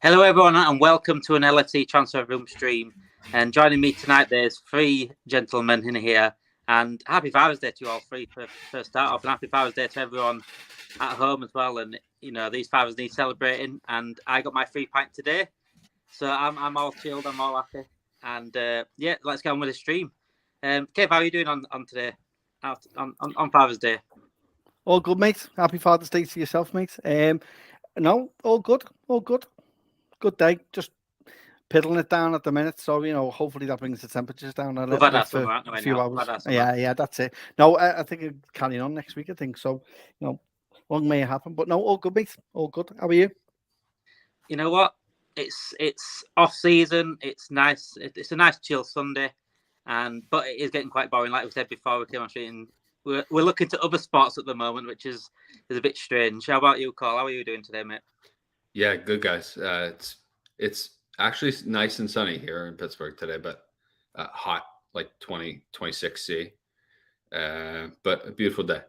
Hello, everyone, and welcome to an LFC Transfer Room stream. And joining me tonight, there's three gentlemen in here. And happy Father's Day to you all three for start off, and happy Father's Day to everyone at home as well. And these fathers need celebrating. And I got my 3 pint today, so I'm all chilled, I'm all happy. And let's get on with the stream. Kev, how are you doing on today? On Father's Day? All good, mate. Happy Father's Day to yourself, mate. No, all good. Good day. Just piddling it down at the minute. So, hopefully that brings the temperatures down a little bit for a few hours. Yeah, that's it. No, I think it'll carry on next week, I think. So, long may it happen. But no, all good, mate. All good. How are you? You know what? It's off season. It's nice. It's a nice chill Sunday. But it is getting quite boring. Like we said before, we came on street and we're looking to other sports at the moment, which is a bit strange. How about you, Carl? How are you doing today, mate? Yeah, good, guys. It's actually nice and sunny here in Pittsburgh today, but hot, like 26 C. But a beautiful day.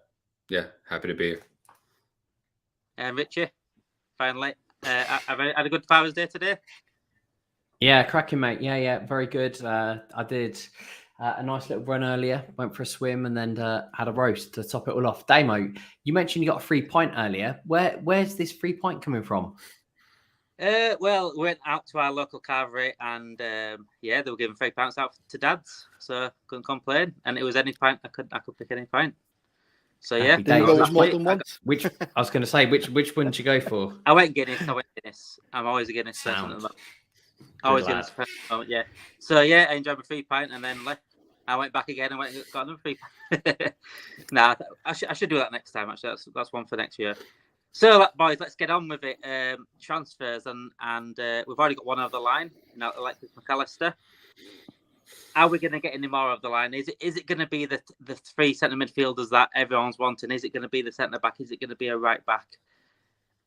Yeah, happy to be here. And Richie, finally, have I had a good Father's Day today? Yeah, cracking, mate. Yeah, very good. I did a nice little run earlier, went for a swim, and then had a roast to top it all off. Damo, you mentioned you got a 3 pint earlier. Where's this 3 pint coming from? Well, we went out to our local carvery, and they were giving £3 out to dads, so couldn't complain. And it was any pint I could pick any pint. So yeah, more than once. Which I was going to say, which one did you go for? I went Guinness. I'm always a Guinness person at the moment. Always Guinness person at the moment, yeah. So yeah, I enjoyed my 3 pint, and then left. I went back again and got another 3 pint. Nah, I should do that next time. Actually, that's one for next year. So, boys, let's get on with it. Transfers, and we've already got one over the line. Now, Alexis McAllister. Are we going to get any more of the line? Is it going to be the 3 centre midfielders that everyone's wanting? Is it going to be the centre back? Is it going to be a right back?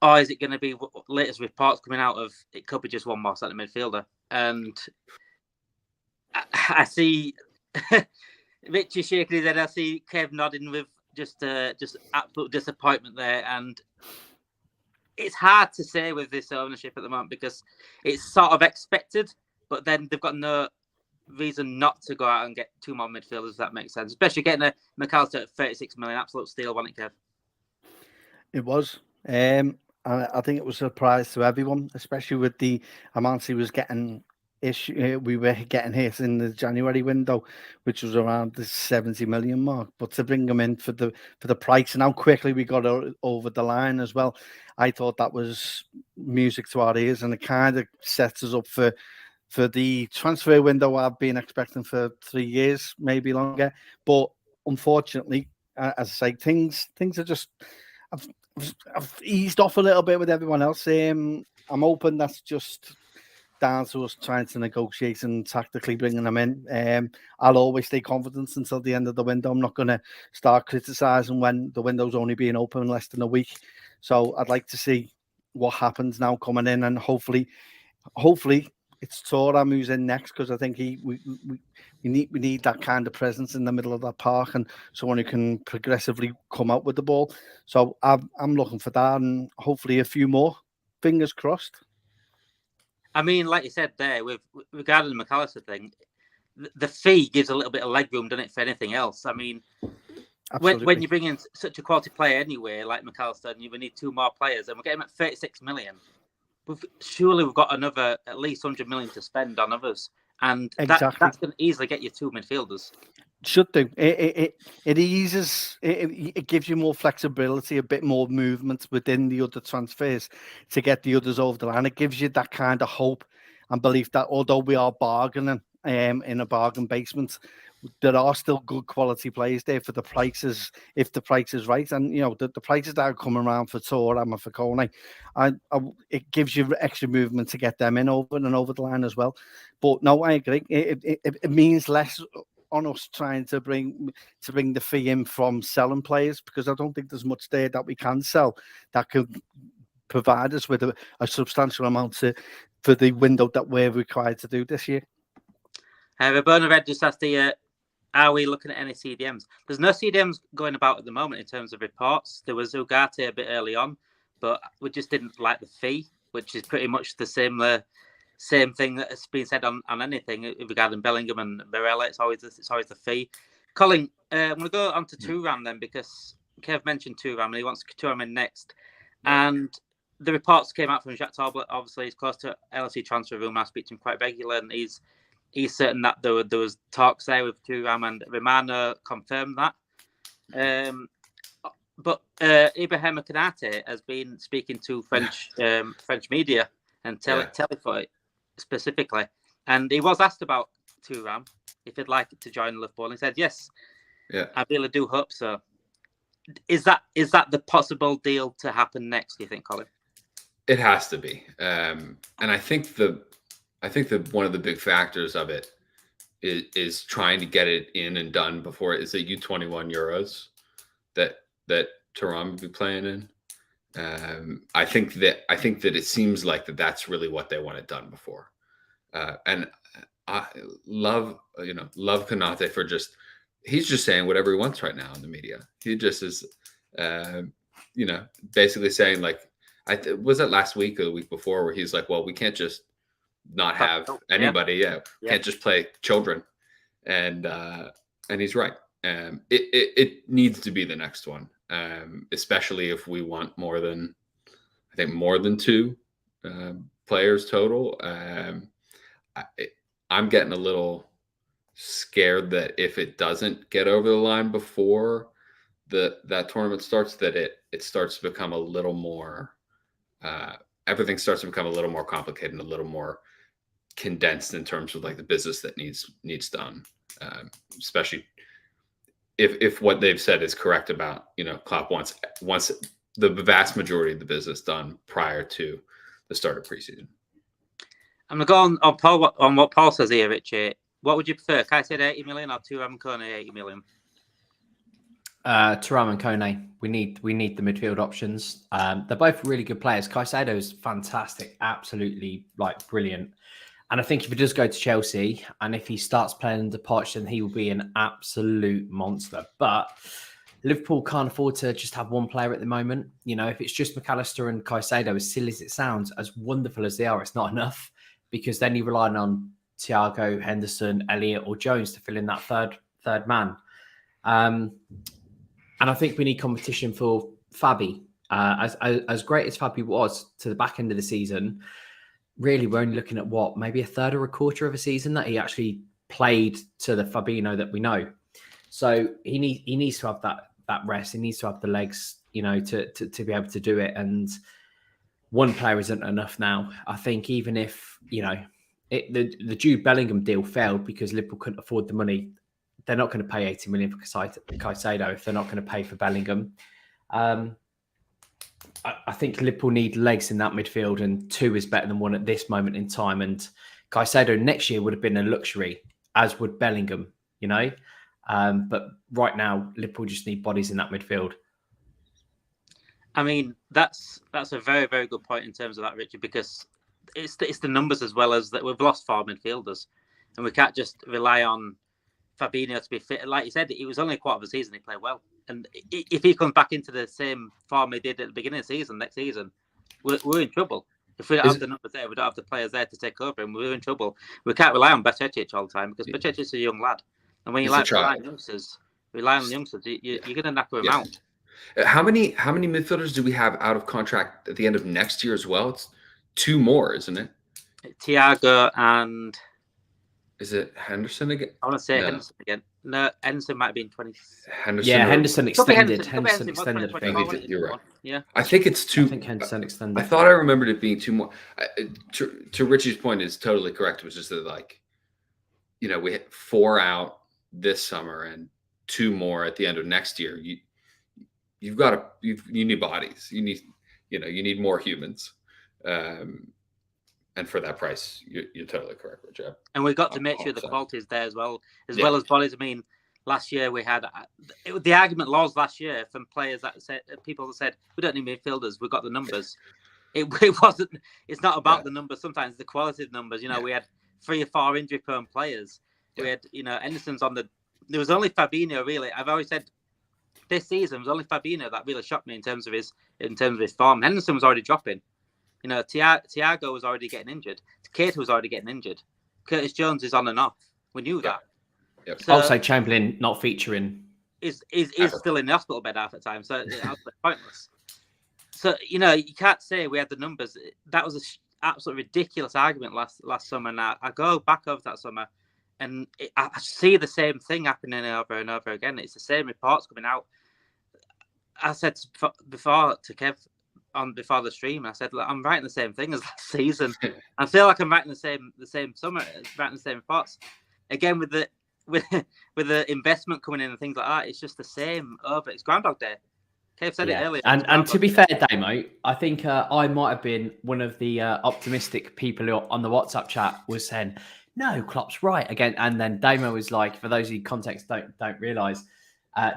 Or is it going to be what latest reports coming out of? It could be just one more centre midfielder. And I see Richie shaking his head. I see Kev nodding with just absolute disappointment there, and it's hard to say with this ownership at the moment because it's sort of expected, but then they've got no reason not to go out and get 2 more midfielders, if that makes sense. Especially getting a McAllister at 36 million, absolute steal, wasn't it, Kev? It was. I think it was a surprise to everyone, especially with the amount he was getting. We were getting hit in the January window, which was around the 70 million mark. But to bring them in for the price and how quickly we got over the line as well, I thought that was music to our ears, and it kind of sets us up for the transfer window I've been expecting for 3 years, maybe longer. But unfortunately, as I say, things are just I've eased off a little bit with everyone else. I'm hoping that's just down to us trying to negotiate and tactically bringing them in. I'll always stay confident until the end of the window. I'm not going to start criticising when the window's only being open less than a week. So I'd like to see what happens now coming in, and hopefully it's Thuram who's in next, because I think we need that kind of presence in the middle of that park and someone who can progressively come out with the ball. So I'm looking for that, and hopefully a few more. Fingers crossed. I mean, like you said there, with regarding the McAllister thing, the fee gives a little bit of leg room, doesn't it, for anything else? I mean, when you bring in such a quality player anyway, like McAllister, and you need 2 more players, and we're getting him at 36 million, we've got another at least 100 million to spend on others, and exactly. That's going to easily get you 2 midfielders. Should do. It eases. It gives you more flexibility, a bit more movement within the other transfers to get the others over the line. It gives you that kind of hope and belief that although we are bargaining in a bargain basement, there are still good quality players there for the prices, if the price is right. And the prices that are coming around for Thuram and for Konate, it gives you extra movement to get them in over the line as well. But no, I agree. It means less on us trying to bring the fee in from selling players, because I don't think there's much there that we can sell that could provide us with a substantial amount for the window that we're required to do this year. Roberto Red just asked are we looking at any CDMs? There's no CDMs going about at the moment in terms of reports. There was Ugarte a bit early on, but we just didn't like the fee. which is pretty much the same thing that has been said on anything regarding Bellingham and Barella. It's always the fee. Colin, I'm going to go on to Thuram then, because Kev mentioned Thuram and he wants Thuram in next. And the reports came out from Jacques Talbot. Obviously, he's close to LSE transfer room. I speak to him quite regularly, and he's certain that there was talks there with Thuram, and Romano confirmed that. But Ibrahima Konate has been speaking to French media and Telefoot specifically, and he was asked about Thuram if he'd like to join Liverpool, and he said yes. Yeah, I really do hope so. Is that the possible deal to happen next? Do you think, Colin? It has to be, and I think one of the big factors of it is trying to get it in and done before it's the U21 Euros that Thuram would be playing in. I think that it seems like that's really what they want it done before, and I love Konate for he's just saying whatever he wants right now in the media. He just is, basically saying like, was it last week or the week before where he's like, well, we can't just not have anybody. Can't just play children, and he's right. It needs to be the next one, especially if we want more than two players total. I'm getting a little scared that if it doesn't get over the line before that tournament starts, that it starts to become a little more. Everything starts to become a little more complicated and a little more condensed in terms of like the business that needs done, especially if what they've said is correct about, Klopp wants the vast majority of the business done prior to the start of preseason. I'm going to go on what Paul says here, Richie. What would you prefer? Caicedo 80 million or Thuram Konate 80 million? Thuram and Kone. We need the midfield options. They're both really good players. Caicedo is fantastic, absolutely brilliant. And I think if he does go to Chelsea and if he starts playing under Poch, then he will be an absolute monster. But Liverpool can't afford to just have one player at the moment. If it's just McAllister and Caicedo, as silly as it sounds, as wonderful as they are, it's not enough, because then you're relying on Thiago, Henderson, Elliott, or Jones to fill in that third man. And I think we need competition for Fabi. As great as Fabi was to the back end of the season, really we're only looking at maybe a third or a quarter of a season that he actually played to the Fabinho that we know. So he needs to have that rest. He needs to have the legs, to be able to do it. And one player isn't enough now. I think even if, the Jude Bellingham deal failed because Liverpool couldn't afford the money, they're not going to pay 80 million for Caicedo if they're not going to pay for Bellingham. I think Liverpool need legs in that midfield, and two is better than one at this moment in time. And Caicedo next year would have been a luxury, as would Bellingham, But right now, Liverpool just need bodies in that midfield. I mean, that's a very, very good point in terms of that, Richard, because it's the numbers as well as that we've lost 4 midfielders, and we can't just rely on Fabinho to be fit. Like you said, it was only a quarter of the season he played well, and if he comes back into the same form he did at the beginning of the season next season, we're in trouble. If we don't have the numbers there, we don't have the players there to take over him, we're in trouble. We can't rely on Bajcetic all the time, because Bajcetic is a young lad, and when you rely on youngsters, you're going to knock them out. How many midfielders do we have out of contract at the end of next year as well? It's 2 more, isn't it? Thiago and... Is it Henderson again? I want to say Henderson again. No, Henderson might be in 20. Henderson extended. Henderson extended. You're right. Yeah, I think it's 2. I think Henderson extended. I thought I remembered it being 2 more. To Richie's point, is totally correct. It was just that, we hit 4 out this summer and 2 more at the end of next year. You need bodies. You need more humans. And for that price, you're totally correct, Richard. And we've got to make sure the quality is there as well as bodies. I mean, last year we had the argument was last year from players that said, people that said, we don't need midfielders, we've got the numbers. It wasn't. It's not about the numbers. Sometimes the quality of the numbers. We had 3 or 4 injury-prone players. We had, Henderson's on the. There was only Fabinho really. I've always said this season was only Fabinho that really shocked me in terms of his form. Henderson was already dropping. You know, Thiago was already getting injured. Keita was already getting injured. Curtis Jones is on and off. We knew that. Yep. So also, Chamberlain not featuring. Is still in the hospital bed half the time, so it's pointless. So, you know, you can't say we had the numbers. That was an absolutely ridiculous argument last summer. Now I go back over that summer, and I see the same thing happening over and over again. It's the same reports coming out. I said before to Kev before the stream, I said, look, I'm writing the same thing as last season. I feel like I'm writing the same summer, writing the same reports. Again, with the investment coming in and things like that, it's just the same over. It's Groundhog Day. Kev said it earlier. And to be fair, Damo, I think I might have been one of the optimistic people who on the WhatsApp chat was saying, no, Klopp's right again. And then Damo was like, for those who context don't realise,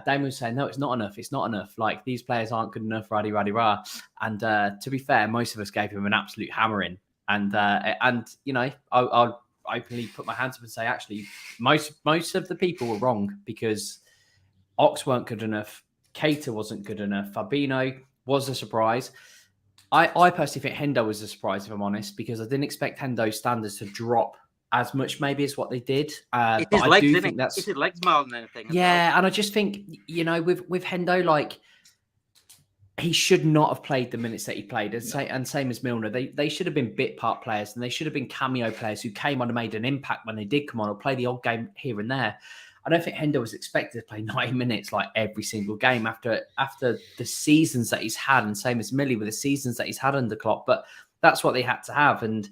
Damo was saying, no, it's not enough. It's not enough. Like, these players aren't good enough, rah. And to be fair, most of us gave him an absolute hammering. And you know, I'll openly put my hands up and say, actually, most of the people were wrong, because Ox weren't good enough. Keita wasn't good enough. Fabinho was a surprise. I personally think Hendo was a surprise, if I'm honest, because I didn't expect Hendo's standards to drop as much maybe as what they did. It's his legs, isn't it? It's his legs more than anything. Yeah, and I just think, you know, with Hendo, like, he should not have played the minutes that he played. And same as Milner. They should have been bit part players, and they should have been cameo players who came on and made an impact when they did come on, or play the odd game here and there. I don't think Hendo was expected to play 90 minutes like every single game after the seasons that he's had, and same as Millie with the seasons that he's had under Klopp. But that's what they had to have. And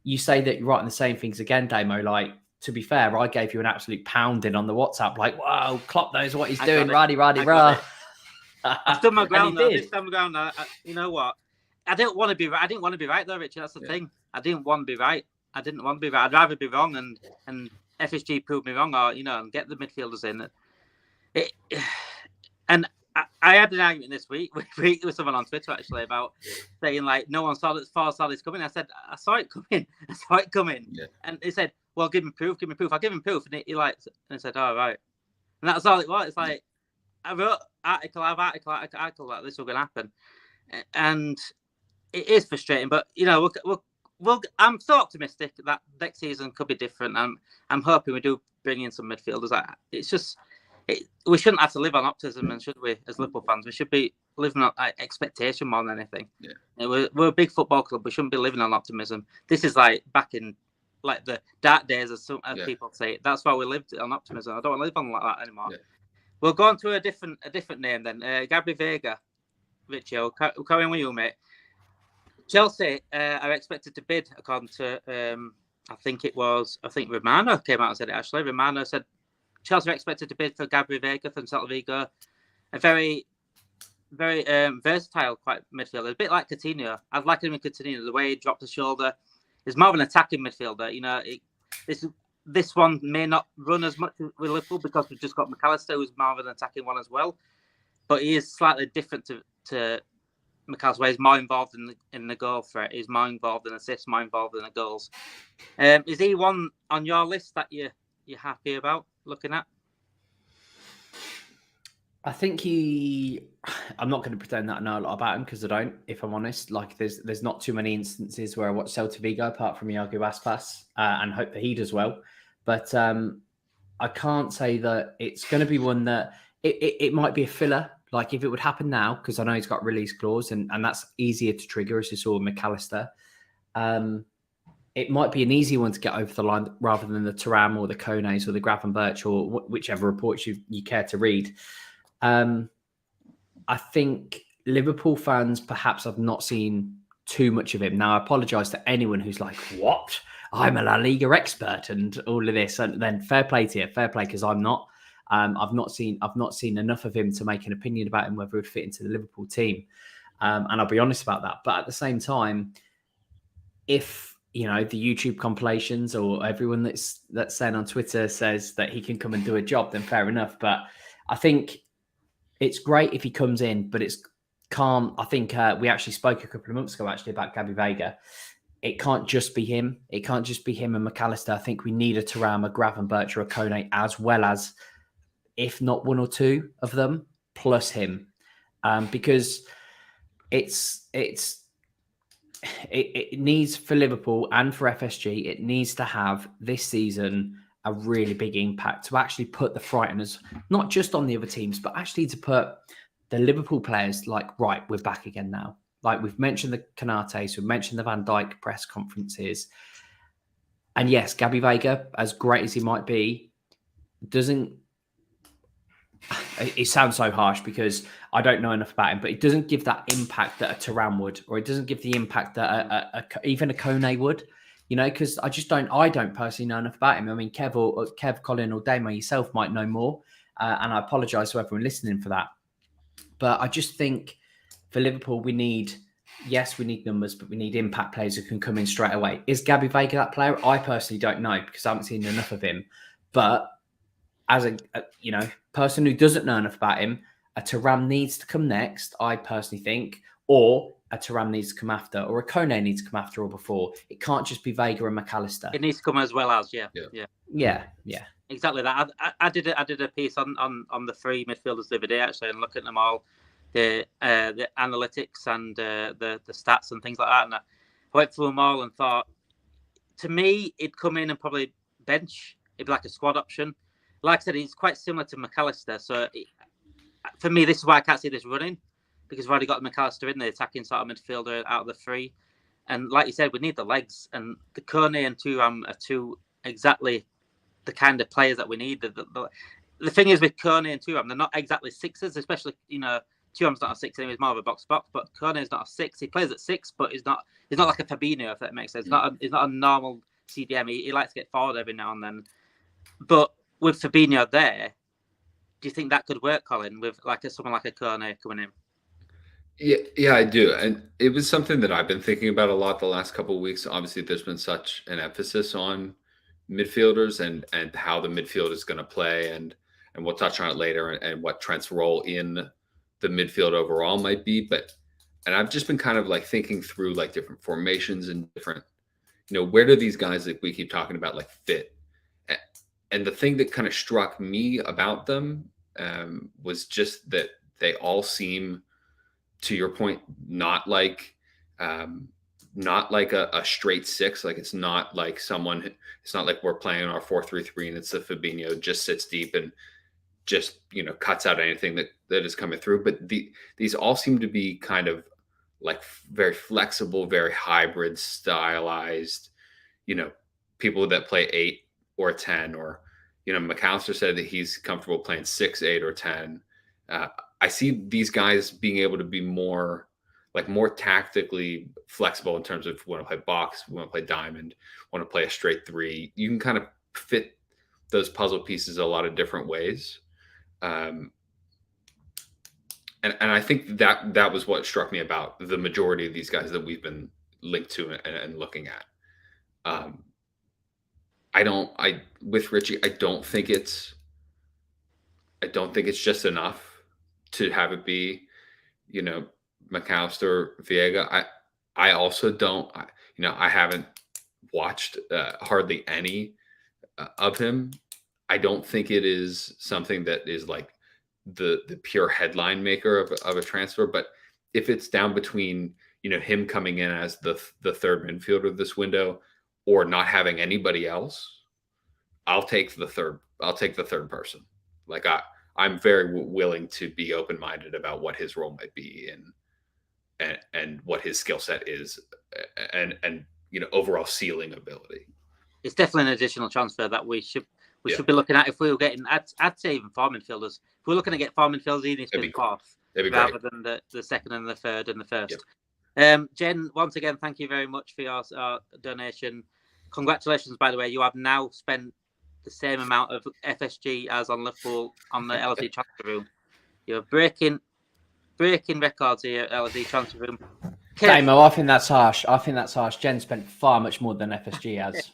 you say that you're writing the same things again, Damo. Like, to be fair, I gave you an absolute pounding on the WhatsApp. Like, wow, Klopp knows what he's doing. Rah. I stood my ground though. This time around, you know what? I didn't want to be right. I didn't want to be right though, Richard. That's the thing. I didn't want to be right. I'd rather be wrong and FSG proved me wrong, or, you know, and get the midfielders in. And I had an argument this week with someone on Twitter actually about saying, like, no one foresaw this coming. I said, I saw it coming. Yeah. And he said, well, give me proof. I give him proof. And he like, and I said, oh, right. And that's all it was. It's like, I wrote article that this was going to happen. And it is frustrating, but, you know, we'll, I'm so optimistic that next season could be different. I'm hoping we do bring in some midfielders. It's just, we shouldn't have to live on optimism, and should we, as Liverpool fans? We should be living on expectation more than anything. Yeah. We're a big football club. We shouldn't be living on optimism. This is like back in like the dark days, as people say. That's why we lived on optimism. I don't want to live on like that anymore. Yeah. We'll go on to a different name then. Gabri Veiga. Richie, we'll carry on with you, mate. Chelsea are expected to bid, according to I think Romano came out and said it. Actually, Romano said Chelsea are expected to bid for Gabri Veiga from Celta Vigo, a very, very versatile, quite midfielder, a bit like Coutinho. I'd like him in Coutinho. The way he dropped the shoulder is more of an attacking midfielder. You know, this one may not run as much with Liverpool because we've just got McAllister, who's more of an attacking one as well, but he is slightly different to McAllister. He's more involved in the goal threat. He's more involved in assists, more involved in the goals. Is he one on your list that you're happy about looking at? I think I'm not going to pretend that I know a lot about him, because I don't, if I'm honest. Like, there's not too many instances where I watch Celta Vigo apart from Iago Aspas, and hope that he does well. But I can't say that it's going to be one that it might be a filler. Like, if it would happen now, because I know he's got release clause, and that's easier to trigger, as you saw with McAllister. It might be an easy one to get over the line rather than the Thuram or the Kones or the Gravenberch or whichever reports you care to read. I think Liverpool fans perhaps have not seen too much of him. Now, I apologise to anyone who's like, what? I'm a La Liga expert and all of this. And then fair play to you, because I'm not. I've not seen enough of him to make an opinion about him, whether it would fit into the Liverpool team. And I'll be honest about that. But at the same time, if, you know, the YouTube compilations or everyone that's saying on Twitter says that he can come and do a job, then fair enough. But I think it's great if he comes in, but it's calm. I think we actually spoke a couple of months ago actually about Gabri Veiga. It can't just be him. It can't just be him and McAllister. I think we need a Thuram, a Gravenberch, or a Kone, as well as, if not one or two of them, plus him, because it's it needs for Liverpool and for FSG, it needs to have this season a really big impact to actually put the frighteners, not just on the other teams, but actually to put the Liverpool players like, right, we're back again now. Like we've mentioned the Konates, we've mentioned the Van Dijk press conferences. And yes, Gabri Veiga, as great as he might be, doesn't... It sounds so harsh because I don't know enough about him, but it doesn't give that impact that a Thuram would, or it doesn't give the impact that even a Kone would, you know, because I don't personally know enough about him. I mean, Kev, Colin, or Damo yourself might know more, and I apologise to everyone listening for that. But I just think for Liverpool, we need numbers, but we need impact players who can come in straight away. Is Gabri Veiga that player? I personally don't know because I haven't seen enough of him, but as a person who doesn't know enough about him, a Thuram needs to come next, I personally think, or a Thuram needs to come after, or a Kone needs to come after or before. It can't just be Veiga and McAllister. It needs to come as well as, yeah. Exactly that. I did a piece on the three midfielders the other day, actually, and looking at them all, the analytics and the stats and things like that. And I went through them all and thought, to me, it'd come in and probably bench. It'd be like a squad option. Like I said, he's quite similar to McAllister. So for me, this is why I can't see this running, because we've already got McAllister in the attacking sort of midfielder out of the three. And like you said, we need the legs. And the Kone and Thuram are two exactly the kind of players that we need. The thing is with Kone and Thuram, they're not exactly sixes, especially, Thuram's not a six anyway, he's more of a box-to-box, but Kone's not a six. He plays at six, but he's not like a Fabinho, if that makes sense. He's not a normal CDM. He likes to get forward every now and then. But with Fabinho there, do you think that could work, Colin, with someone like a Kone coming in? Yeah, I do. And it was something that I've been thinking about a lot the last couple of weeks. Obviously, there's been such an emphasis on midfielders and how the midfield is going to play. And we'll touch on it later and what Trent's role in the midfield overall might be. And I've just been kind of like thinking through like different formations and different, where do these guys that we keep talking about like fit? And the thing that kind of struck me about them was just that they all seem, to your point, not like a straight six. Like it's not like we're playing our 4-3-3 and it's a Fabinho just sits deep and just cuts out anything that is coming through. But these all seem to be kind of like very flexible, very hybrid, stylized. People that play 8 or 10, or McAllister said that he's comfortable playing 6, 8, or 10. I see these guys being able to be more tactically flexible in terms of want to play box, want to play diamond, want to play a straight 3. You can kind of fit those puzzle pieces a lot of different ways. And I think that was what struck me about the majority of these guys that we've been linked to and looking at. With Richie, I don't think it's just enough to have it be, McAllister, Veiga. I also don't, I haven't watched hardly any of him. I don't think it is something that is like the pure headline maker of a transfer. But if it's down between, him coming in as the third midfielder this window or not having anybody else, I'll take the third person. Like I'm very willing to be open-minded about what his role might be and what his skill set is and overall ceiling ability. It's definitely an additional transfer that we should be looking at if we were getting. I'd say even 4 midfielders. If we're looking to get 4 midfielders, even if it's fourth, rather than the second and the third and the first. Yep. Jen, once again, thank you very much for your donation. Congratulations, by the way. You have now spent the same amount of FSG as on Liverpool on the LSD transfer room. You're breaking records here at LSD transfer room. Damo, I think that's harsh. Jen spent far much more than FSG has.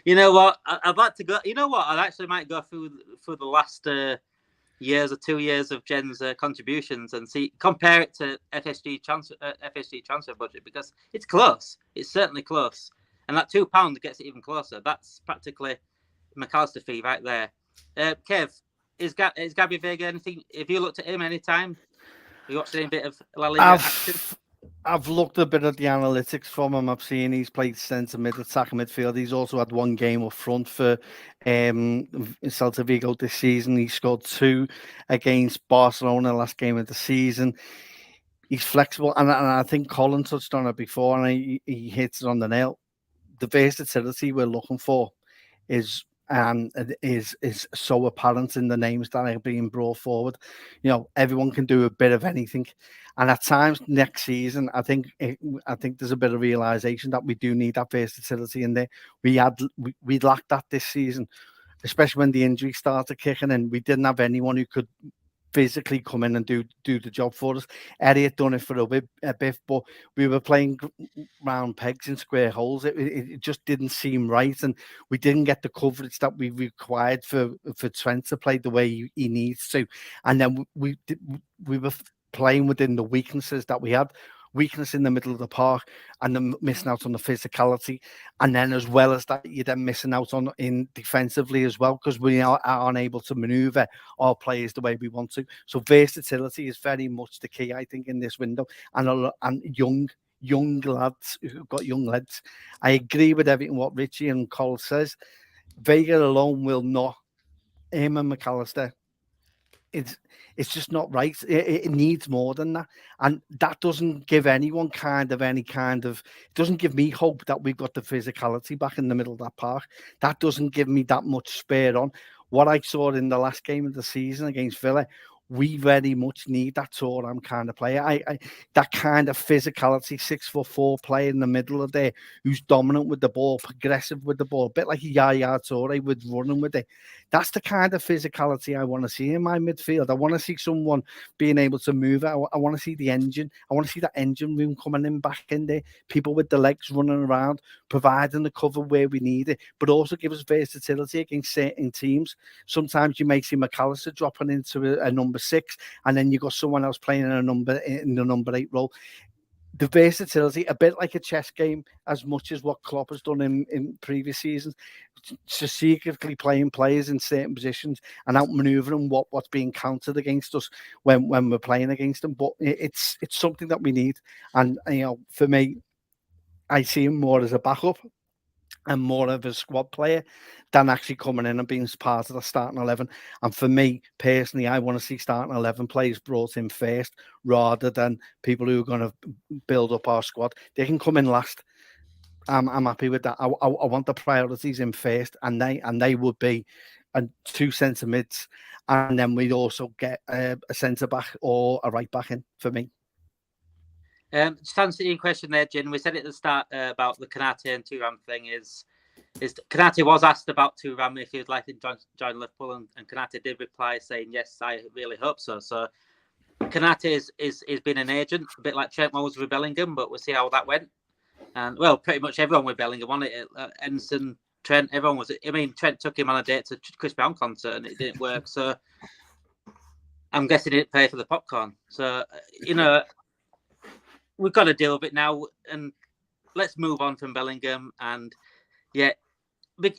You know what? I'd like to go. You know what? I actually might go through the last years or 2 years of Jen's contributions and compare it to FSG transfer budget, because it's close. It's certainly close, and that £2 gets it even closer. That's practically McAllister fee right there. Kev, is Gabri Veiga anything? Have you looked at him any time? Have you watched any bit of La Liga action? I've looked a bit at the analytics from him. I've seen he's played centre mid, attacking midfield. He's also had one game up front for Celta Vigo this season. He scored 2 against Barcelona last game of the season. He's flexible, and I think Colin touched on it before, and he hits it on the nail. The versatility we're looking for is so apparent in the names that are being brought forward. You know, everyone can do a bit of anything, and at times next season, I think there's a bit of realization that we do need that versatility in there. We lacked that this season, especially when the injury started kicking in. We didn't have anyone who could physically come in and do the job for us. Eddie had done it for a bit, but we were playing round pegs in square holes. It just didn't seem right, and we didn't get the coverage that we required for Trent to play the way he needs to. And then we were playing within the weaknesses that we had. Weakness in the middle of the park, and then missing out on the physicality, and then as well as that, you're then missing out on in defensively as well, because we are unable to maneuver our players the way we want to. So versatility is very much the key, I think, in this window, and young lads who've got young legs. I agree with everything what Richie and Cole says. Veiga alone will not. Him and McAllister, it's just not right. It needs more than that, and that doesn't give anyone it doesn't give me hope that we've got the physicality back in the middle of that park. That doesn't give me that much spare on. What I saw in the last game of the season against Villa, we very much need that Thuram kind of player. That kind of physicality, 6'4" player in the middle of there, who's dominant with the ball, progressive with the ball, a bit like Yaya Toure with running with it. That's the kind of physicality I want to see in my midfield. I want to see someone being able to move. I want to see the engine. I want to see that engine room coming in back in there. People with the legs running around, providing the cover where we need it, but also give us versatility against certain teams. Sometimes you may see McAllister dropping into a number 6, and then you got someone else playing in the number 8 role. The versatility, a bit like a chess game, as much as what Klopp has done in previous seasons, strategically playing players in certain positions and outmaneuvering what's being counted against us when we're playing against them. But it's something that we need, and you know, for me, I see him more as a backup and more of a squad player than actually coming in and being part of the starting 11. And for me personally, I want to see starting 11 players brought in first, rather than people who are going to build up our squad. They can come in last. I'm happy with that. I want the priorities in first, and they would be 2 centre mids, and then we'd also get a centre back or a right back in for me. Just to answer your question there, Jin, we said at the start about the Konate and Thuram thing is Konate was asked about Thuram if he would like to join Liverpool, and Konate did reply saying, yes, I really hope so. So Konate is been an agent, a bit like Trent was with Bellingham, but we'll see how that went. And, well, pretty much everyone with Bellingham on it. Ensign, Trent, everyone was. I mean, Trent took him on a date to Chris Brown concert and it didn't work. So I'm guessing he didn't pay for the popcorn. So, you know, we've got to deal with it now, and let's move on from Bellingham. And yeah,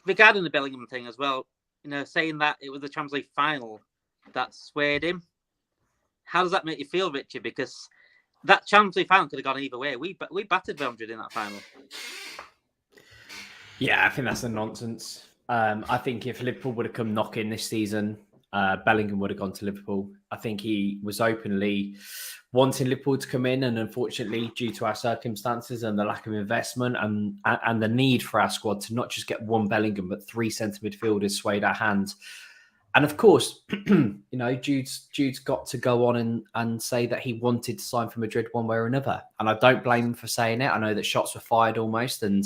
regarding the Bellingham thing as well, you know, saying that it was the Champions League final that swayed him. How does that make you feel, Richard? Because that Champions League final could have gone either way. We battered Real Madrid in that final. Yeah, I think that's a nonsense. I think if Liverpool would have come knocking this season, Bellingham would have gone to Liverpool. I think he was openly wanting Liverpool to come in, and unfortunately, due to our circumstances and the lack of investment and the need for our squad to not just get one Bellingham but 3 centre midfielders swayed our hands. And of course, you know, Jude's got to go on and say that he wanted to sign for Madrid one way or another. And I don't blame him for saying it. I know that shots were fired almost, and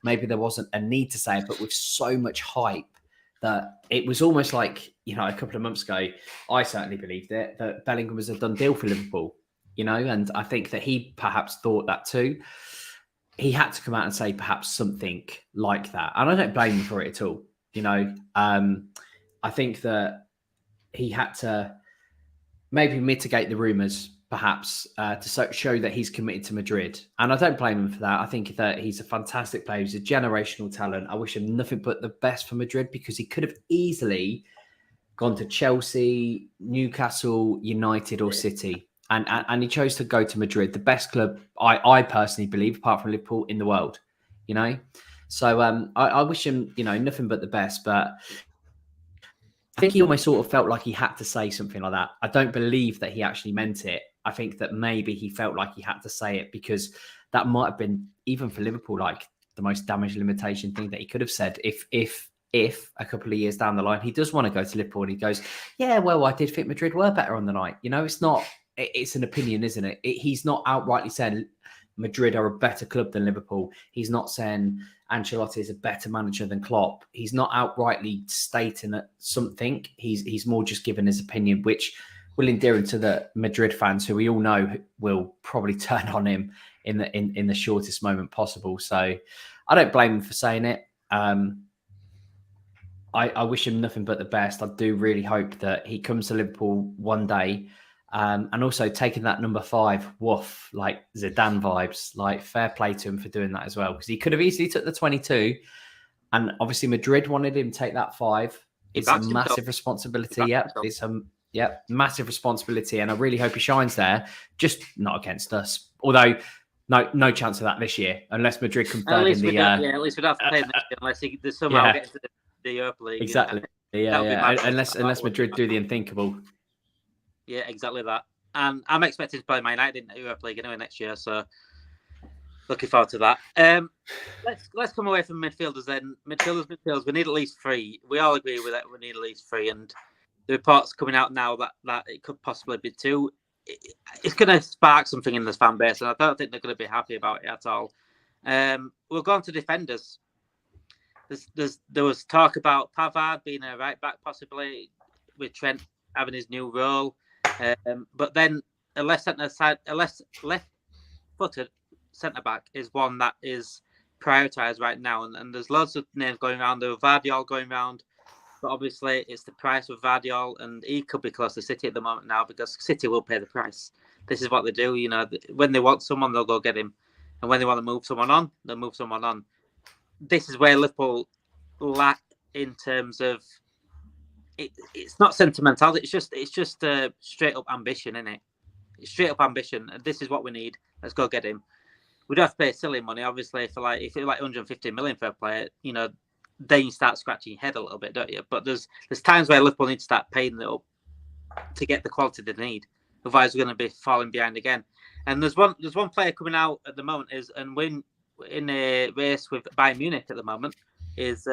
maybe there wasn't a need to say it, but with so much hype that it was almost like, you know, a couple of months ago, I certainly believed it, that Bellingham was a done deal for Liverpool, you know, and I think that he perhaps thought that too. He had to come out and say perhaps something like that. And I don't blame him for it at all, you know. I think that he had to maybe mitigate the rumours, perhaps, to show that he's committed to Madrid. And I don't blame him for that. I think that he's a fantastic player. He's a generational talent. I wish him nothing but the best for Madrid, because he could have easily gone to Chelsea, Newcastle, United or City. And he chose to go to Madrid, the best club I personally believe, apart from Liverpool, in the world. So I wish him nothing but the best. But I think he almost sort of felt like he had to say something like that. I don't believe that he actually meant it. I think that maybe he felt like he had to say it because that might have been, even for Liverpool, like the most damage limitation thing that he could have said. If a couple of years down the line he does want to go to Liverpool and he goes, yeah, well, I did think Madrid were better on the night. It's not. It's an opinion, isn't it? He's not outrightly saying Madrid are a better club than Liverpool. He's not saying Ancelotti is a better manager than Klopp. He's not outrightly stating that something. He's more just giving his opinion, which will endear him to the Madrid fans, who we all know will probably turn on him in the shortest moment possible. So I don't blame him for saying it. I wish him nothing but the best. I do really hope that he comes to Liverpool one day. And also taking that number 5, woof, like Zidane vibes, like fair play to him for doing that as well. Because he could have easily took the 22. And obviously Madrid wanted him to take that 5. It's a massive responsibility. Yep. It's a massive responsibility. And I really hope he shines there, just not against us. Although no chance of that this year, unless Madrid come third in the... at least we'd have to play next year, unless he somehow gets to the Europa League. Exactly. Unless Madrid do the unthinkable. Yeah, exactly that. And I'm expecting to play Man United in the Europa League anyway next year, so looking forward to that. Let's come away from midfielders then. Midfielders. We need at least 3. We all agree with that. We need at least 3, and the reports coming out now that it could possibly be 2. It's going to spark something in this fan base, and I don't think they're going to be happy about it at all. We'll go on to defenders. There was talk about Pavard being a right back possibly, with Trent having his new role. But then a left-footed centre-back is one that is prioritised right now. And there's loads of names going around. There are Vardiol going around. But obviously, it's the price of Vardiol. And he could be close to City at the moment now because City will pay the price. This is what they do. When they want someone, they'll go get him. And when they want to move someone on, they'll move someone on. This is where Liverpool lack in terms of... It's not sentimental. It's just straight up ambition, isn't it? It's straight up ambition. This is what we need. Let's go get him. We don't have to pay silly money, obviously. If it's like 150 million for a player, then you start scratching your head a little bit, don't you? But there's times where Liverpool need to start paying it up to get the quality they need. Otherwise, we're going to be falling behind again. And there's one player coming out at the moment we're in a race with Bayern Munich at the moment is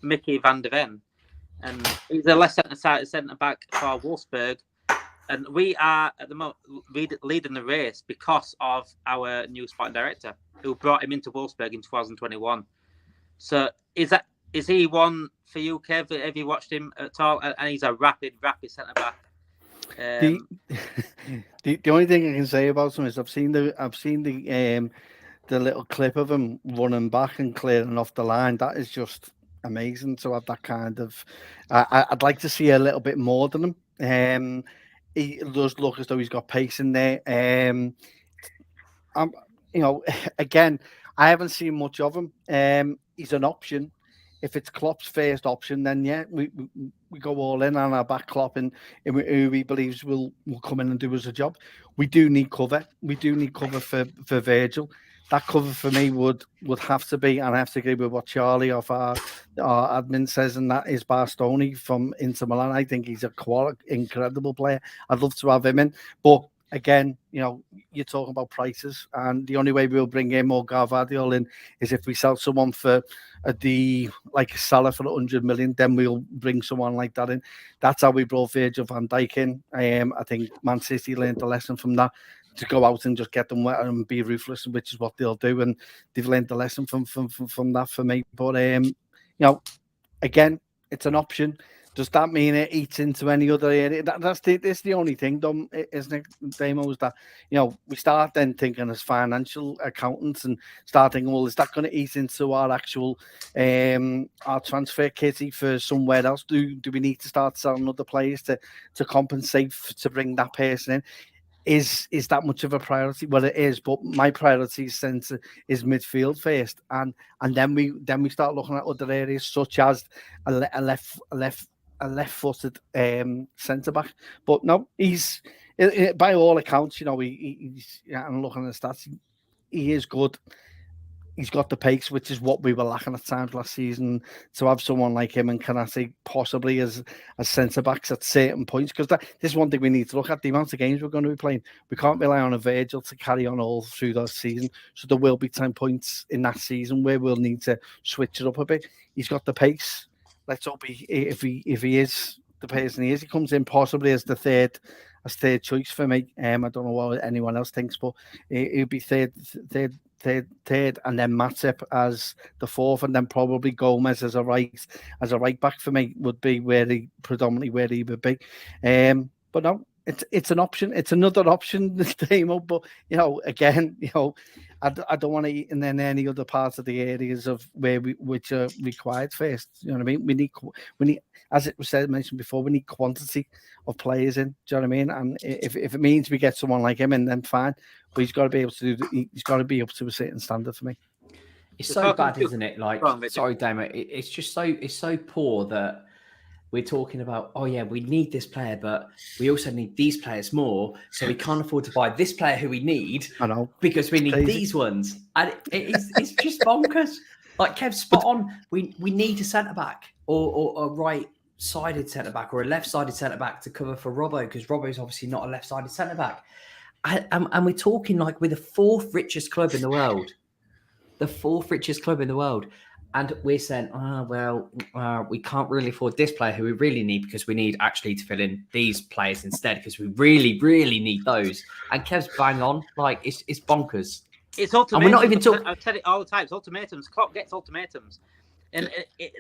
Micky van der Ven. And he's a left centre back for Wolfsburg. And we are at the moment leading the race because of our new sporting director who brought him into Wolfsburg in 2021. So is he one for you, Kev? Have you watched him at all? And he's a rapid centre back. The only thing I can say about him is I've seen the little clip of him running back and clearing off the line. That is just amazing to have that kind of... I'd like to see a little bit more than him. He does look as though he's got pace in there. Again, I haven't seen much of him. He's an option. If it's Klopp's first option, then yeah, we go all in on our back Klopp and who he believes will come in and do us a job. We do need cover. We do need cover for Virgil. That cover for me would have to be, and I have to agree with what Charlie of our admin says, and that is Bastoni from Inter Milan. I think he's a incredible player. I'd love to have him in, but again, you're talking about prices, and the only way we'll bring in more Gvardiol in is if we sell someone for like Salah for 100 million, then we'll bring someone like that in. That's how we brought Virgil van Dijk in. I think Man City learned a lesson from that, to go out and just get them wet and be ruthless, which is what they'll do, and they've learned the lesson from that for me. But again, it's an option. Does that mean it eats into any other area? That's the only thing, Dom, isn't it, Damo, is that we start then thinking as financial accountants and start thinking, well, is that going to eat into our actual our transfer kitty for somewhere else? Do we need to start selling other players to compensate to bring that person in? Is that much of a priority? Well, it is, but my priority is midfield first, and then we start looking at other areas such as a left-footed centre back. But no, he's by all accounts, he's I'm looking at the stats. He is good. He's got the pace, which is what we were lacking at times last season. To have someone like him and Konate possibly as centre backs at certain points, because this is one thing we need to look at: the amount of games we're going to be playing. We can't rely on a Virgil to carry on all through the season. So there will be 10 points in that season where we'll need to switch it up a bit. He's got the pace. Let's hope if he is the person he is, he comes in possibly as the third choice for me. I don't know what anyone else thinks, but he'll be third, and then Matip as the fourth, and then probably Gomez as a right back for me would be predominantly where he would be. But no, it's an option. It's another option this time up. But again, I don't want to eat in then any other parts of the areas of which are required first. You know what I mean? We need, as it was mentioned before, we need quantity of players in. Do you know what I mean? And if it means we get someone like him in, then fine. But he's got to be able to he's got to be up to a certain standard for me. It's so bad, isn't it? Like, sorry, Damo. It's just so poor that we're talking about, oh yeah, we need this player, but we also need these players more. So we can't afford to buy this player who we need. I know, because we need these ones. And it's just bonkers. Like Kev's spot on. We need a centre back or a right-sided centre back or a left-sided centre back to cover for Robbo, because Robbo's obviously not a left-sided centre back. And we're talking like we're the fourth richest club in the world. The fourth richest club in the world. And we're saying, we can't really afford this player who we really need, because we need actually to fill in these players instead, because we really, really need those. And Kev's bang on. Like, it's bonkers. It's ultimatums. And we're not even talking. I've said it all the time. It's ultimatums. Klopp gets ultimatums. And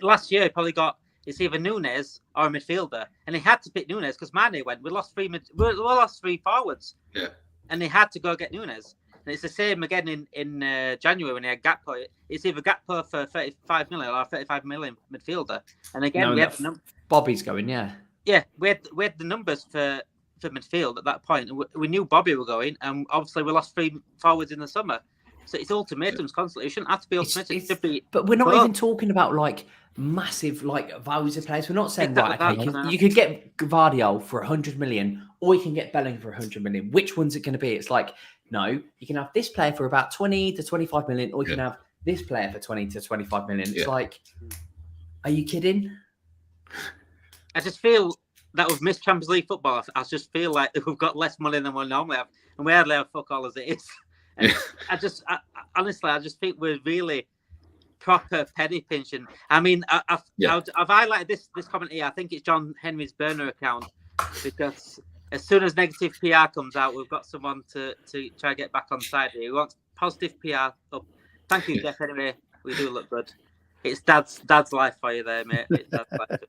last year, he probably got, it's either Nunes or a midfielder. And he had to pick Nunes because Mane went. We lost three forwards. Yeah. And they had to go get Nunes. And it's the same again in January when he had Gakpo. It's either Gakpo for 35 million or 35 million midfielder. And again, we had Bobby's going, yeah. Yeah, we had the numbers for midfield at that point. We knew Bobby were going, and obviously we lost three forwards in the summer. So it's ultimatums constantly. It shouldn't have to be ultimatums. It should be. But we're not even talking about like massive values of players. We're not saying you could get Gvardiol for 100 million, or you can get Bellingham for 100 million. Which one's it going to be? It's like, no, you can have this player for about 20 to 25 million, or you can have this player for 20 to 25 million. It's like, are you kidding? I just feel that we've missed Champions League football. I just feel like we've got less money than we normally have, and we hardly have fuck all as it is. And honestly, I just think we're really proper penny pinching. I mean, I've highlighted this comment here. I think it's John Henry's burner account, because as soon as negative PR comes out, we've got someone to try to get back on side here. We want positive PR up. Thank you, Jeff. Anyway, we do look good. It's dad's life for you there, mate. It's dad's life.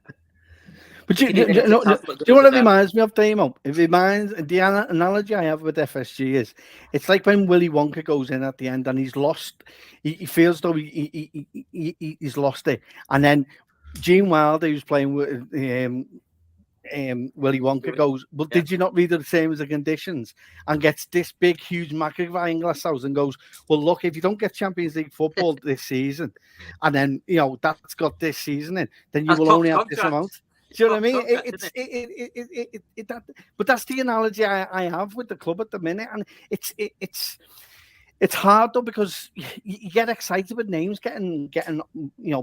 But do you know what it reminds me of, Damo? It reminds, the analogy I have with FSG is, it's like when Willy Wonka goes in at the end and he's lost. He feels though he's lost it, and then Gene Wilder, who's playing with Willy Wonka, goes, "But did you not read the same as the conditions?" And gets this big, huge magnifying glass house and goes, "Well, look, if you don't get Champions League football this season, and then that's got this season in, then you will only have this amount." Do you know what I mean? But that's the analogy I have with the club at the minute, and it's hard though, because you get excited with names getting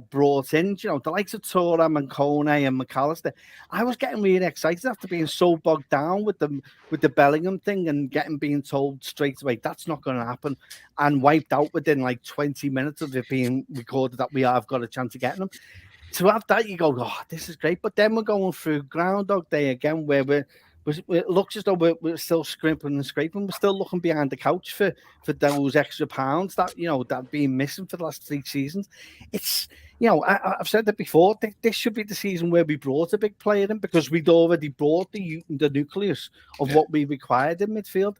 brought in. The likes of Thuram and Konate and McAllister. I was getting really excited after being so bogged down with the Bellingham thing and being told straight away that's not going to happen, and wiped out within like 20 minutes of it being recorded that we have got a chance of getting them. To have that, you go, oh, this is great. But then we're going through Groundhog Day again, where it looks as though we're still scrimping and scraping. We're still looking behind the couch for those extra pounds that that been missing for the last 3 seasons. It's I've said that before. This should be the season where we brought a big player in, because we'd already brought the nucleus of what we required in midfield.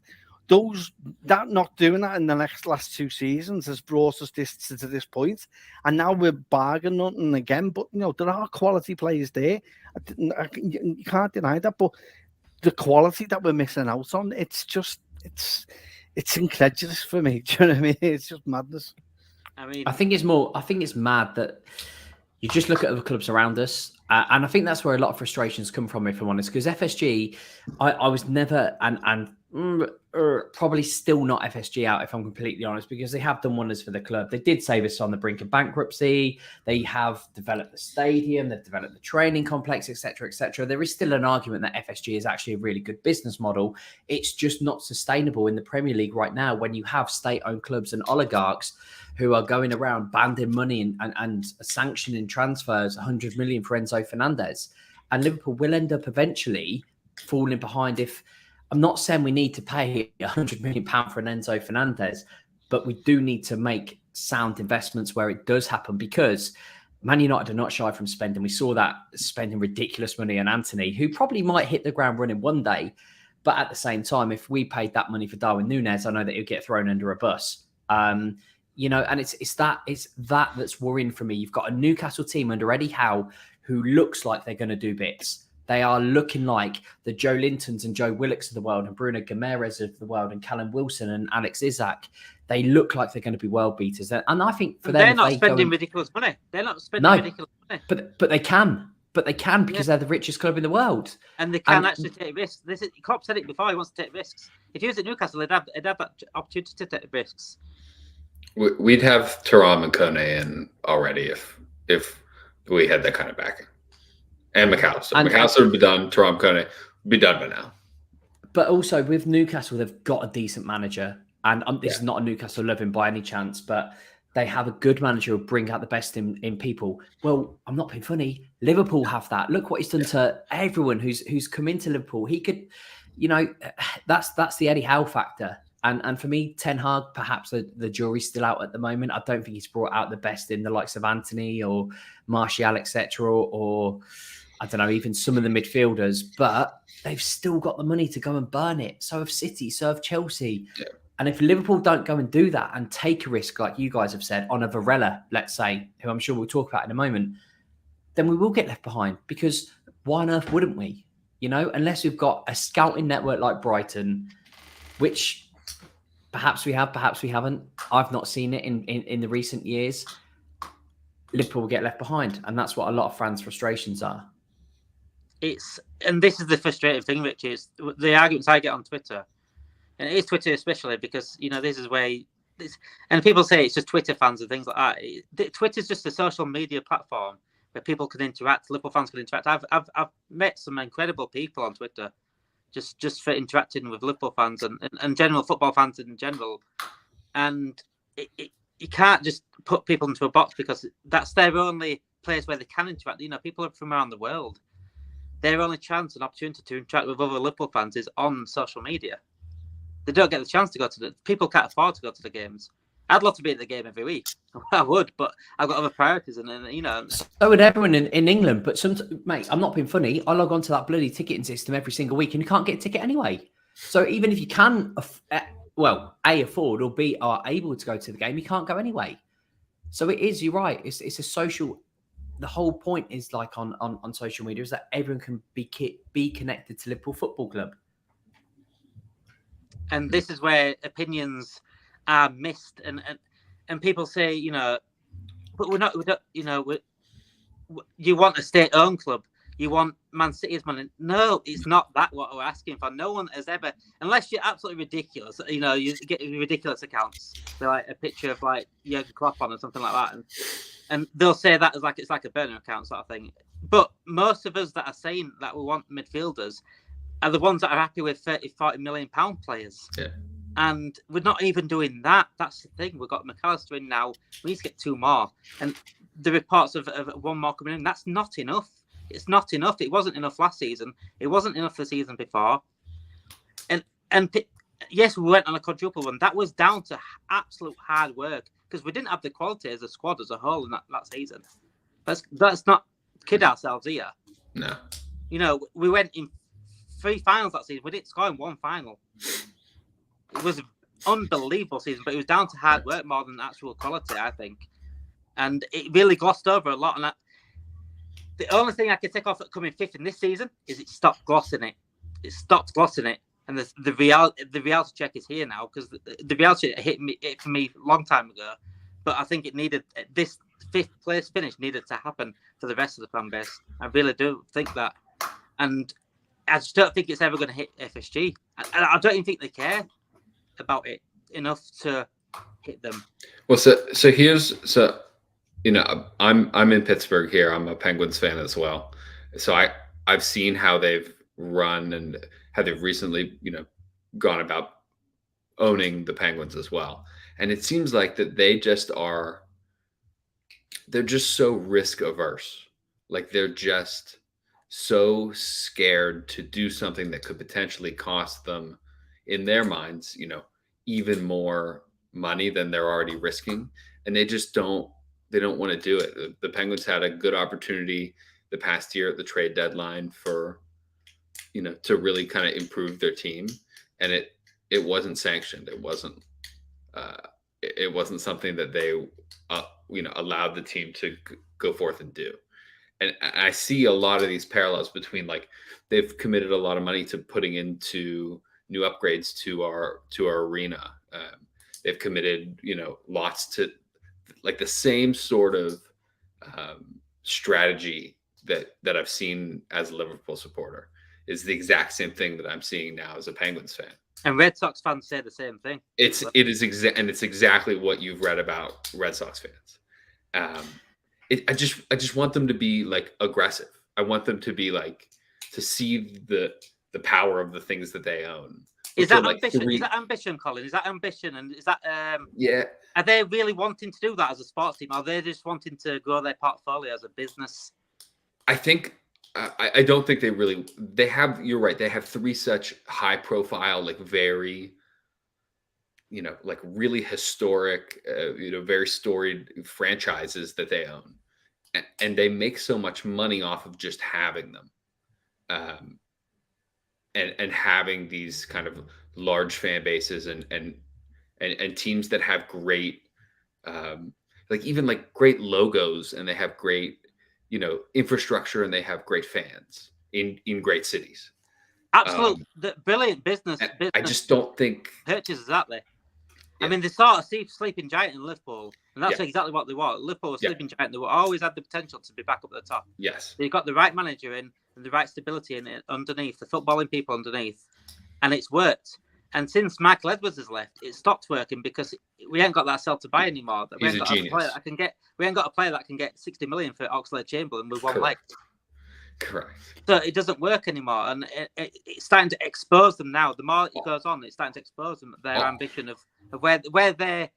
Not doing that in the last 2 seasons has brought us to this point, and now we're bargaining again. But there are quality players there. You can't deny that. But the quality that we're missing out on, it's incredulous for me. Do you know what I mean? It's just madness. I mean, I think it's mad that You just look at the clubs around us, and I think that's where a lot of frustrations come from, if I'm honest. Because FSG, I was never probably still not FSG out, if I'm completely honest, because they have done wonders for the club. They did save us on the brink of bankruptcy. They have developed the stadium, they've developed the training complex, etc., etc. There is still an argument that FSG is actually a really good business model. It's just not sustainable in the Premier League right now when you have state-owned clubs and oligarchs who are going around banding money and sanctioning transfers, 100 million for Enzo Fernandez. And Liverpool will end up eventually falling behind. If I'm not saying we need to pay £100 million for an Enzo Fernandez, but we do need to make sound investments where it does happen, because Man United are not shy from spending. We saw that spending ridiculous money on Anthony, who probably might hit the ground running one day. But at the same time, if we paid that money for Darwin Núñez, I know that he'll get thrown under a bus. You know, and it's that that's worrying for me. You've got a Newcastle team under Eddie Howe who looks like they're going to do bits. They are looking like the Joe Lintons and Joe Willocks of the world and Bruno Guimaraes of the world and Callum Wilson and Alex Isak. They look like they're going to be world beaters. And I think for them, they're not spending ridiculous money. They're not spending ridiculous money. But they can. But they can, because they're the richest club in the world. And they can actually take risks. Klopp said it before, he wants to take risks. If he was at Newcastle, he'd have that opportunity to take risks. We'd have Thuram and Konate in already if we had that kind of backing. And McAllister. McAllister would be done. Thuram, Konate would be done by now. But also with Newcastle, they've got a decent manager. And this is not a Newcastle loving by any chance, but they have a good manager who bring out the best in people. Well, I'm not being funny. Liverpool have that. Look what he's done to everyone who's come into Liverpool. He could, you know, that's the Eddie Howe factor. And for me, Ten Hag, perhaps the jury's still out at the moment. I don't think he's brought out the best in the likes of Anthony or Martial, etc., or I don't know, even some of the midfielders. But they've still got the money to go and burn it. So have City, so have Chelsea. Yeah. And if Liverpool don't go and do that and take a risk, like you guys have said, on a Varela, let's say, who I'm sure we'll talk about in a moment, then we will get left behind. Because why on earth wouldn't we? You know, unless we've got a scouting network like Brighton, which perhaps we have, perhaps we haven't. I've not seen it in the recent years. Liverpool will get left behind. And that's what a lot of fans' frustrations are. And this is the frustrating thing, Rich, is the arguments I get on Twitter. And it is Twitter especially, because, you know, this is where... and people say it's just Twitter fans and things like that. Twitter's just a social media platform where people can interact, Liverpool fans can interact. I've met some incredible people on Twitter just for interacting with Liverpool fans and general football fans in general. And you can't just put people into a box, because that's their only place where they can interact. You know, people from around the world, their only chance and opportunity to interact with other Liverpool fans is on social media. They don't get the chance to go to people can't afford to go to the games. I'd love to be at the game every week. I would, but I've got other priorities, and you know. So would everyone in England. But mate, I'm not being funny. I log on to that bloody ticketing system every single week, and you can't get a ticket anyway. So even if you can, A, afford, or B, are able to go to the game, you can't go anyway. So it is. You're right. It's a social. The whole point is, like on social media, is that everyone can be connected to Liverpool Football Club. And this is where opinions are missed, and people say, you know, but we don't, you know, you want a state-owned club, you want Man City's money. No, it's not that what we're asking for. No one has ever, unless you're absolutely ridiculous, you know, you get ridiculous accounts. They're like a picture of like Jurgen Klopp on or something like that, and they'll say that as like it's like a burner account sort of thing. But most of us that are saying that we want midfielders are the ones that are happy with 30-40 million pound players. Yeah. And we're not even doing that. That's the thing. We've got McAllister in now. We need to get 2 more. And the reports of 1 more coming in, that's not enough. It's not enough. It wasn't enough last season. It wasn't enough the season before. And yes, we went on a quadruple run. That was down to absolute hard work, because we didn't have the quality as a squad as a whole in that season. Let's not kid ourselves here. No. You know, we went in 3 finals that season. We didn't score in 1 final. It was an unbelievable season, but it was down to hard work more than actual quality, I think. And it really glossed over a lot. And the only thing I can take off at coming 5th in this season is it stopped glossing it. It stopped glossing it. And the reality check is here now, because the reality check hit for me a long time ago. But I think it needed this fifth place finish needed to happen for the rest of the fan base. I really do think that, and I just don't think it's ever going to hit FSG. I don't even think they care about it enough to hit them. Well, I'm in Pittsburgh here. I'm a Penguins fan as well. So I've seen how they've run and how they've recently, gone about owning the Penguins as well. And it seems like that they're just so risk averse. Like they're just so scared to do something that could potentially cost them, in their minds, even more money than they're already risking. And they don't want to do it. The Penguins had a good opportunity the past year at the trade deadline for, to really kind of improve their team. And it wasn't sanctioned. It wasn't something that they, allowed the team to go forth and do. And I see a lot of these parallels between, like, they've committed a lot of money to putting into new upgrades to our arena. They've committed, lots to, like, the same sort of strategy that I've seen as a Liverpool supporter is the exact same thing that I'm seeing now as a Penguins fan. And Red Sox fans say the same thing. It's exactly what you've read about Red Sox fans. I just want them to be, like, aggressive. I want them to be, like, to see the power of the things that they own. Is that ambition? Is that ambition, Colin? Is that ambition? And is that yeah? Are they really wanting to do that as a sports team? Or are they just wanting to grow their portfolio as a business? I think I don't think they have. You're right. They have three such high profile, like, very, like, really historic, very storied franchises that they own, and they make so much money off of just having them, and having these kind of large fan bases and teams that have great, like, even, like, great logos, and they have great, infrastructure, and they have great fans in great cities. Absolutely, brilliant business. I just don't think purchases, exactly. Yeah. I mean, they sort of see sleeping giant in Liverpool, and that's exactly what they want. Liverpool was sleeping giant. They always had the potential to be back up at the top. Yes, they've got the right manager in and the right stability in it underneath, the footballing people underneath, and it's worked. And since Michael Edwards has left, it stopped working because we ain't got that Celta buy anymore. He's a genius. We ain't got a player that can get 60 million for Oxlade-Chamberlain with one leg. Correct. So it doesn't work anymore, and it's starting to expose them now. The more it goes on, it's starting to expose them their ambition of where their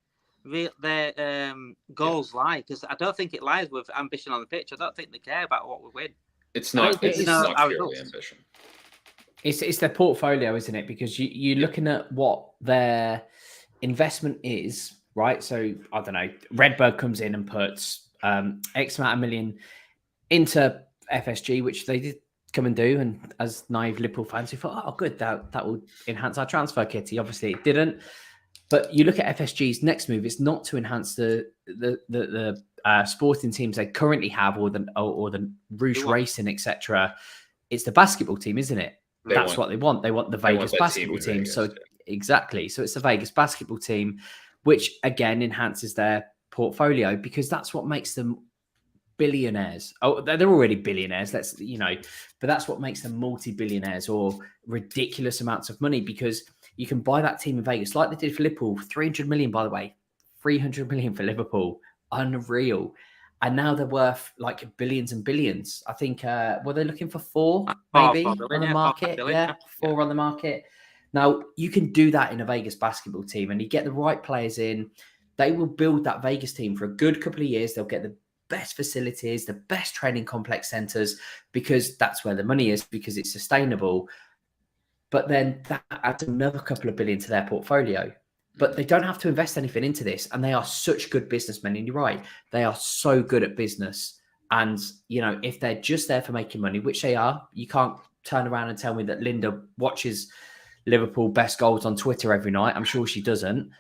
goals lie. Because I don't think it lies with ambition on the pitch. I don't think they care about what we win. It's not purely ambition. It's their portfolio, isn't it? Because you're looking at what their investment is, right? So, I don't know, Redbird comes in and puts X amount of million into FSG, which they did come and do. And as naive Liverpool fans, we thought, oh, good, that will enhance our transfer kitty. Obviously, it didn't. But you look at FSG's next move, it's not to enhance the sporting teams they currently have or the Rouge Racing, etc. It's the basketball team, isn't it? That's what they want. They want the Vegas basketball team. So exactly. So it's the Vegas basketball team, which again enhances their portfolio because that's what makes them billionaires. Oh, they're already billionaires. But that's what makes them multi-billionaires or ridiculous amounts of money because you can buy that team in Vegas like they did for Liverpool. 300 million, by the way, 300 million for Liverpool. Unreal. And now they're worth like billions and billions. I think, were they looking for four maybe on the market? Four on the market. Now, you can do that in a Vegas basketball team and you get the right players in. They will build that Vegas team for a good couple of years. They'll get the best facilities, the best training complex centers, because that's where the money is, because it's sustainable. But then that adds another couple of billion to their portfolio. But they don't have to invest anything into this. And they are such good businessmen. And you're right. They are so good at business. And, if they're just there for making money, which they are, you can't turn around and tell me that Linda watches Liverpool best goals on Twitter every night. I'm sure she doesn't.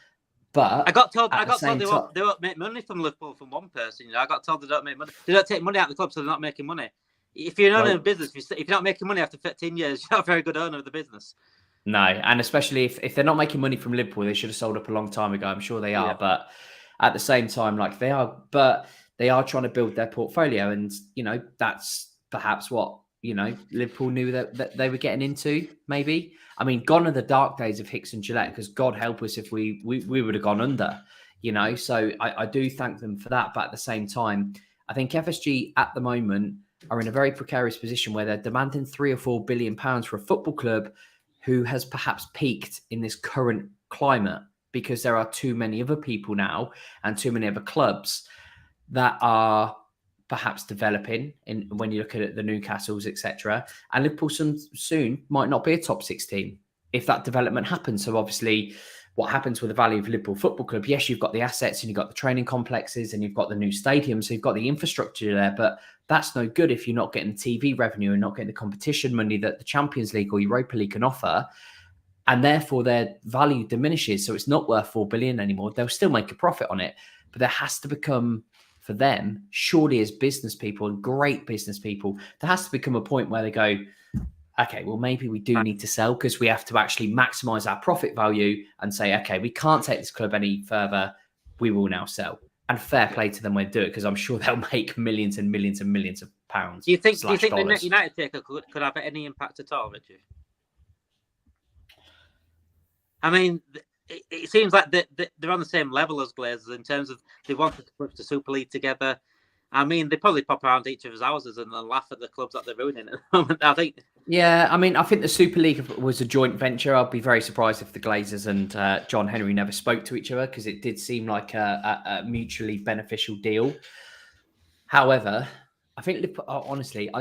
But I got told they won't make money from Liverpool from one person. I got told they don't make money. They don't take money out of the club, so they're not making money. If you're an owner of a business, if you're not making money after 13 years, you're not a very good owner of the business. No, and especially if they're not making money from Liverpool, they should have sold up a long time ago. I'm sure they are, but at the same time, like they are. But They are trying to build their portfolio, and that's perhaps what Liverpool knew that they were getting into. Maybe, I mean, gone are the dark days of Hicks and Gillette, because God help us if we would have gone under. So I do thank them for that, but at the same time, I think FSG at the moment are in a very precarious position where they're demanding £3 or £4 billion for a football club who has perhaps peaked in this current climate, because there are too many other people now and too many other clubs that are perhaps developing when you look at the Newcastles, etc. And Liverpool soon might not be a top 6 team if that development happens. So obviously, what happens with the value of Liverpool Football Club? Yes, you've got the assets and you've got the training complexes and you've got the new stadium, so you've got the infrastructure there, but that's no good if you're not getting the TV revenue and not getting the competition money that the Champions League or Europa League can offer, and therefore their value diminishes. So it's not worth 4 billion anymore. They'll still make a profit on it, but there has to become, for them, surely as business people and great business people, there has to become a point where they go, okay, well, maybe we do need to sell, because we have to actually maximize our profit value and say, okay, we can't take this club any further. We will now sell. And fair play to them when they do it, because I'm sure they'll make millions and millions and millions of pounds. Do you think the United taker could have any impact at all, Richard? I mean, it seems like they're on the same level as Glazers in terms of they wanted to put the Super League together. I mean, they probably pop around each other's houses and laugh at the clubs that they're ruining at the moment, I think. Yeah, I mean, I think the Super League was a joint venture. I'd be very surprised if the Glazers and John Henry never spoke to each other, because it did seem like a mutually beneficial deal. However, I think, honestly,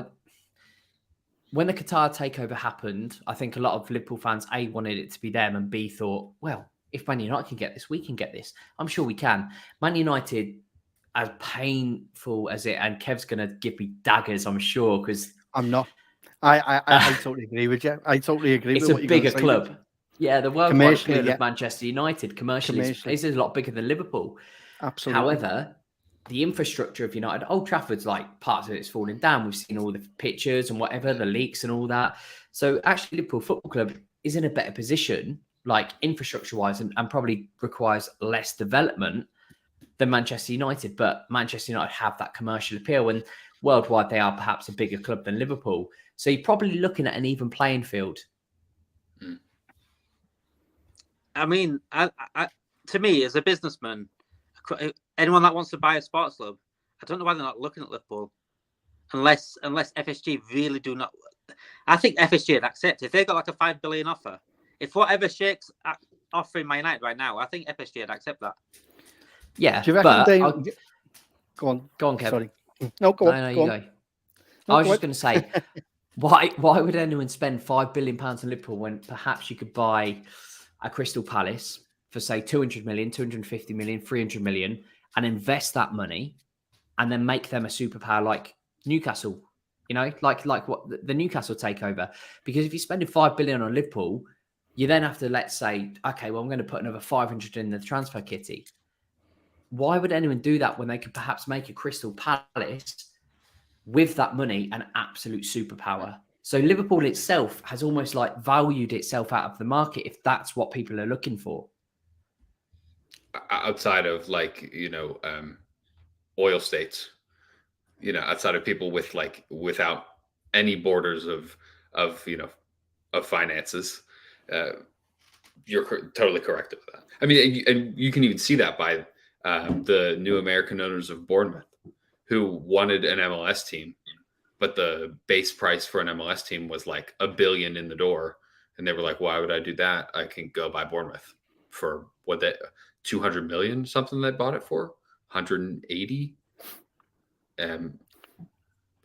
when the Qatar takeover happened, I think a lot of Liverpool fans, A, wanted it to be them, and B, thought, well, if Man United can get this, we can get this. I'm sure we can. Man United, as painful as it, and Kev's going to give me daggers, I'm sure, because I'm not. I totally agree with you. I totally agree with what you're saying. It's a bigger club. Yeah, the worldwide appeal of Manchester United commercially is a lot bigger than Liverpool. Absolutely. However, the infrastructure of United, Old Trafford's like parts of it's falling down. We've seen all the pictures and whatever, the leaks and all that. So actually, Liverpool Football Club is in a better position, like infrastructure-wise, and probably requires less development than Manchester United. But Manchester United have that commercial appeal, and worldwide they are perhaps a bigger club than Liverpool. So you're probably looking at an even playing field. I mean, to me, as a businessman, anyone that wants to buy a sports club, I don't know why they're not looking at Liverpool, unless FSG really do not. I think FSG would accept if they got like a $5 billion offer. If whatever Sheikh's offering Man United right now, I think FSG would accept that. Yeah, do you reckon go on, Kev. Sorry, no, go on. You go. I was just going to say, why would anyone spend £5 billion on Liverpool when perhaps you could buy a Crystal Palace for, say, 200 million, 250 million, 300 million, and invest that money and then make them a superpower like Newcastle, like what the Newcastle takeover? Because if you're spending $5 billion on Liverpool, you then have to, let's say, okay, well, I'm going to put another 500 in the transfer kitty. Why would anyone do that when they could perhaps make a Crystal Palace with that money an absolute superpower? So Liverpool itself has almost like valued itself out of the market if that's what people are looking for. Outside of oil states, outside of people with without any borders of finances, you're totally correct with that. I mean, and you can even see that by the new American owners of Bournemouth, who wanted an MLS team, but the base price for an MLS team was like $1 billion in the door. And they were like, why would I do that? I can go buy Bournemouth for what that 200 million, something they bought it for 180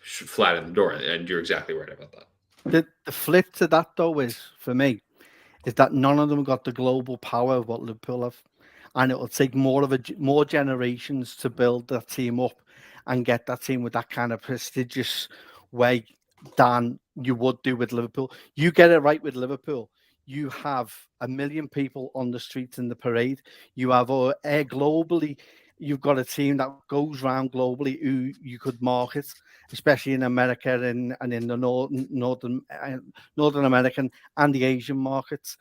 flat in the door. And you're exactly right about that. The flip to that though is, for me, is that none of them got the global power of what Liverpool have. And it will take more generations to build that team up and get that team with that kind of prestigious way than you would do with Liverpool. You get it right with Liverpool. You have 1 million people on the streets in the parade. You have globally, you've got a team that goes around globally who you could market, especially in America and in the Northern American and the Asian markets.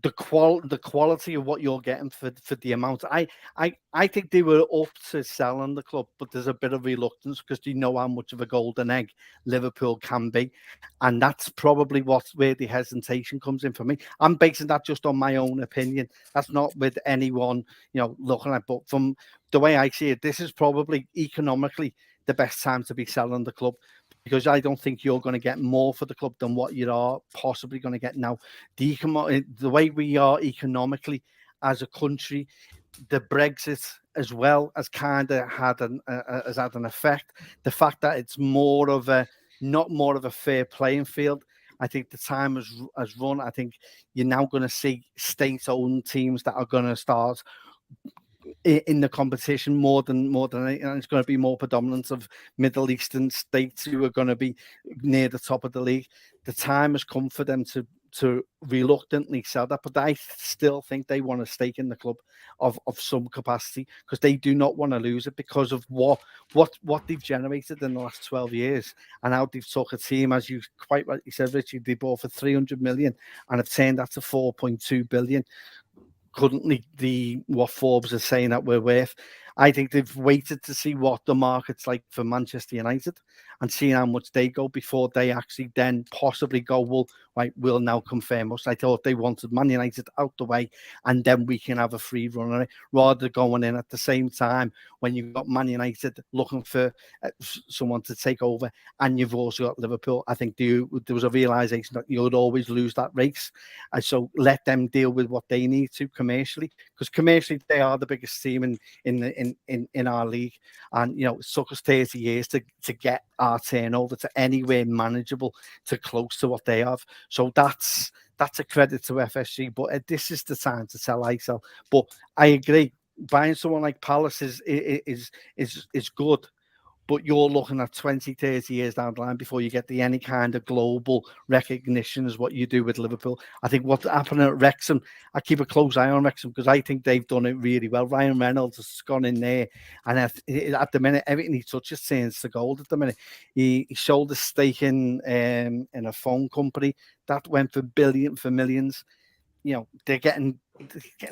the quality of what you're getting for the amount. I think they were up to selling the club, but there's a bit of reluctance because they know how much of a golden egg Liverpool can be, and that's probably where the hesitation comes in for me. I'm basing that just on my own opinion. That's not with anyone, looking at. But from the way I see it, this is probably economically the best time to be selling the club, because I don't think you're going to get more for the club than what you are possibly going to get now. The way we are economically as a country, the Brexit as well has kind of had an effect. The fact that it's not more of a fair playing field. I think the time has run. I think you're now going to see state-owned teams that are going to start in the competition more than anything, and it's going to be more predominance of Middle Eastern states who are going to be near the top of the league. The time has come for them to reluctantly sell that, but I still think they want a stake in the club of some capacity, because they do not want to lose it because of what they've generated in the last 12 years and how they've took a team, as you quite rightly said, Richie, they bought for 300 million and have turned that to 4.2 billion. Currently, what Forbes is saying that we're worth. I think they've waited to see what the market's like for Manchester United and seeing how much they go before they actually then possibly go, well, right, we'll now confirm us. I thought they wanted Man United out the way and then we can have a free run on it, rather than going in at the same time when you've got Man United looking for someone to take over and you've also got Liverpool. I think there was a realisation that you would always lose that race. And so let them deal with what they need to commercially, because commercially they are the biggest team in our league. And, it took us 30 years to get our turnover to anywhere manageable to close to what they have. So that's a credit to FSG. But this is the time to sell ISL. But I agree, buying someone like Palace is good. But you're looking at 20, 30 years down the line before you get any kind of global recognition as what you do with Liverpool. I think what's happening at Wrexham, I keep a close eye on Wrexham because I think they've done it really well. Ryan Reynolds has gone in there, and at the minute, everything he touches turns to gold at the minute. He sold a stake in a phone company that went for millions. They're getting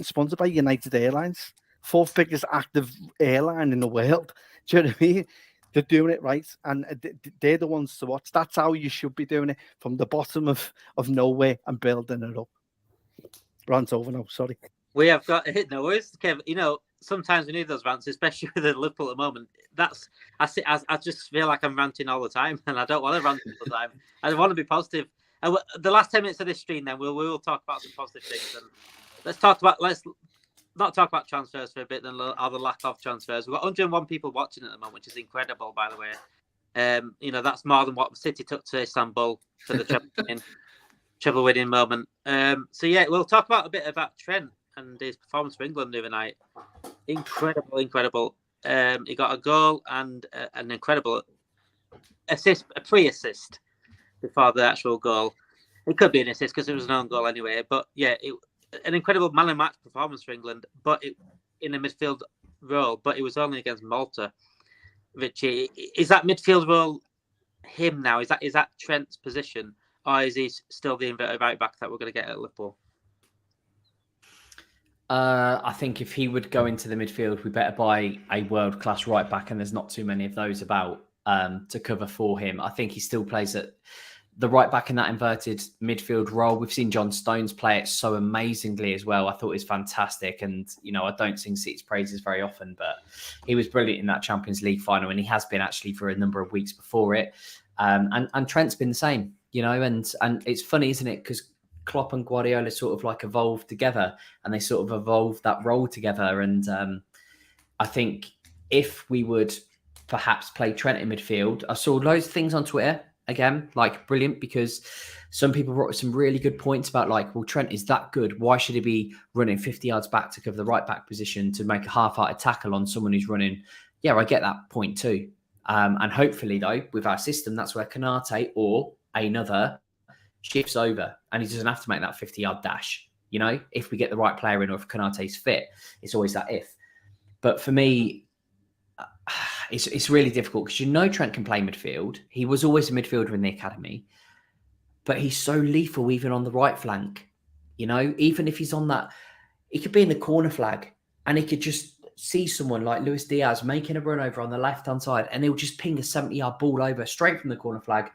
sponsored by United Airlines, 4th biggest active airline in the world. Do you know what I mean? They're doing it right, and they're the ones to watch. That's how you should be doing it, from the bottom of nowhere and building it up. Rant over now, sorry. We have got no worries, Kev. Sometimes we need those rants, especially with the Liverpool at the moment. I just feel like I'm ranting all the time, and I don't want to rant all the time. I want to be positive. And the last 10 minutes of this stream, then we will talk about some positive things. And let's not talk about transfers for a bit, then or the lack of transfers. We've got 101 people watching at the moment, which is incredible, by the way. That's more than what City took to Istanbul for the treble winning moment. We'll talk about a bit about Trent and his performance for England the other night. Incredible. He got a goal and an incredible assist, a pre-assist before the actual goal. It could be an assist because it was an own goal anyway, but yeah, an incredible man of match performance for England, but in a midfield role, but it was only against Malta. Richie, is that midfield role him now? Is that Trent's position, or is he still the inverted right back that we're going to get at Liverpool? I think if he would go into the midfield, we better buy a world-class right back, and there's not too many of those about to cover for him. I think he still plays at the right back in that inverted midfield role. We've seen John Stones play it so amazingly as well. I thought it was fantastic. And, I don't sing City's praises very often, but he was brilliant in that Champions League final. And he has been actually for a number of weeks before it. And Trent's been the same, and it's funny, isn't it? Because Klopp and Guardiola sort of like evolved together, and they sort of evolved that role together. And I think if we would perhaps play Trent in midfield, I saw loads of things on Twitter. Again, brilliant, because some people brought some really good points about well, Trent is that good. Why should he be running 50 yards back to cover the right back position to make a half-hearted tackle on someone who's running? Yeah, I get that point too. And hopefully, though, with our system, that's where Konate or another shifts over and he doesn't have to make that 50-yard dash. If we get the right player in or if Konate's fit, it's always that if. But for me, it's really difficult because Trent can play midfield. He was always a midfielder in the academy, but he's so lethal even on the right flank. You know, even if he's on that, he could be in the corner flag and he could just see someone like Luis Diaz making a run over on the left-hand side and he'll just ping a 70-yard ball over straight from the corner flag.